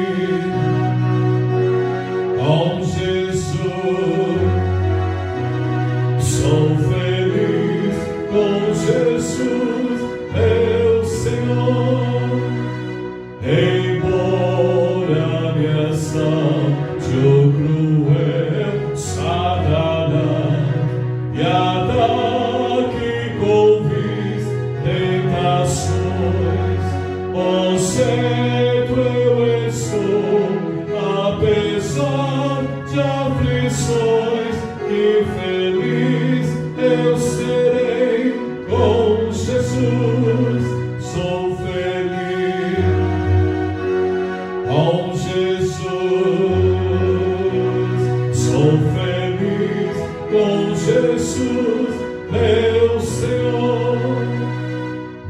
com Jesus, sou feliz com Jesus, meu Senhor. Embora me assalte o cruel Satanás e ataque com vis tentações, ó certo eu estou, apesar de aflições, que feliz eu serei com Jesus, sou feliz com Jesus, sou feliz com Jesus, meu Senhor.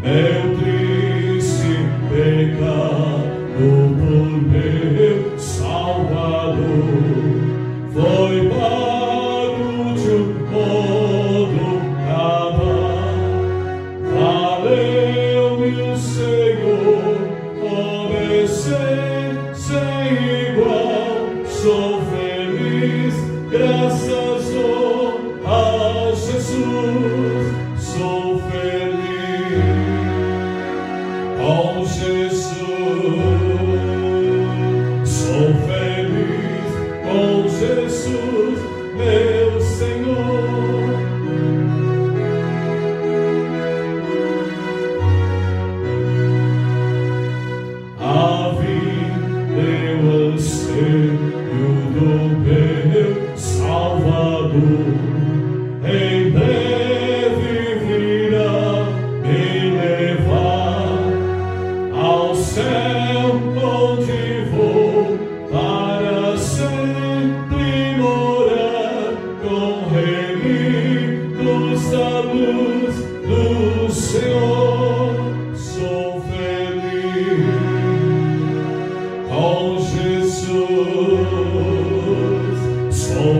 Meu triste pecado por meu Salvador foi pago de um modo cabal. Valeu-me o Senhor, obedecer sem igual. Sou feliz, graças dou a Jesus. Sou feliz com Jesus, sou feliz com Jesus, meu Senhor. A vida eu anseio do meu Salvador, em breve virá me levar ao céu onde vou para sempre morar com remidos da luz do Senhor. Sou feliz com Jesus, sou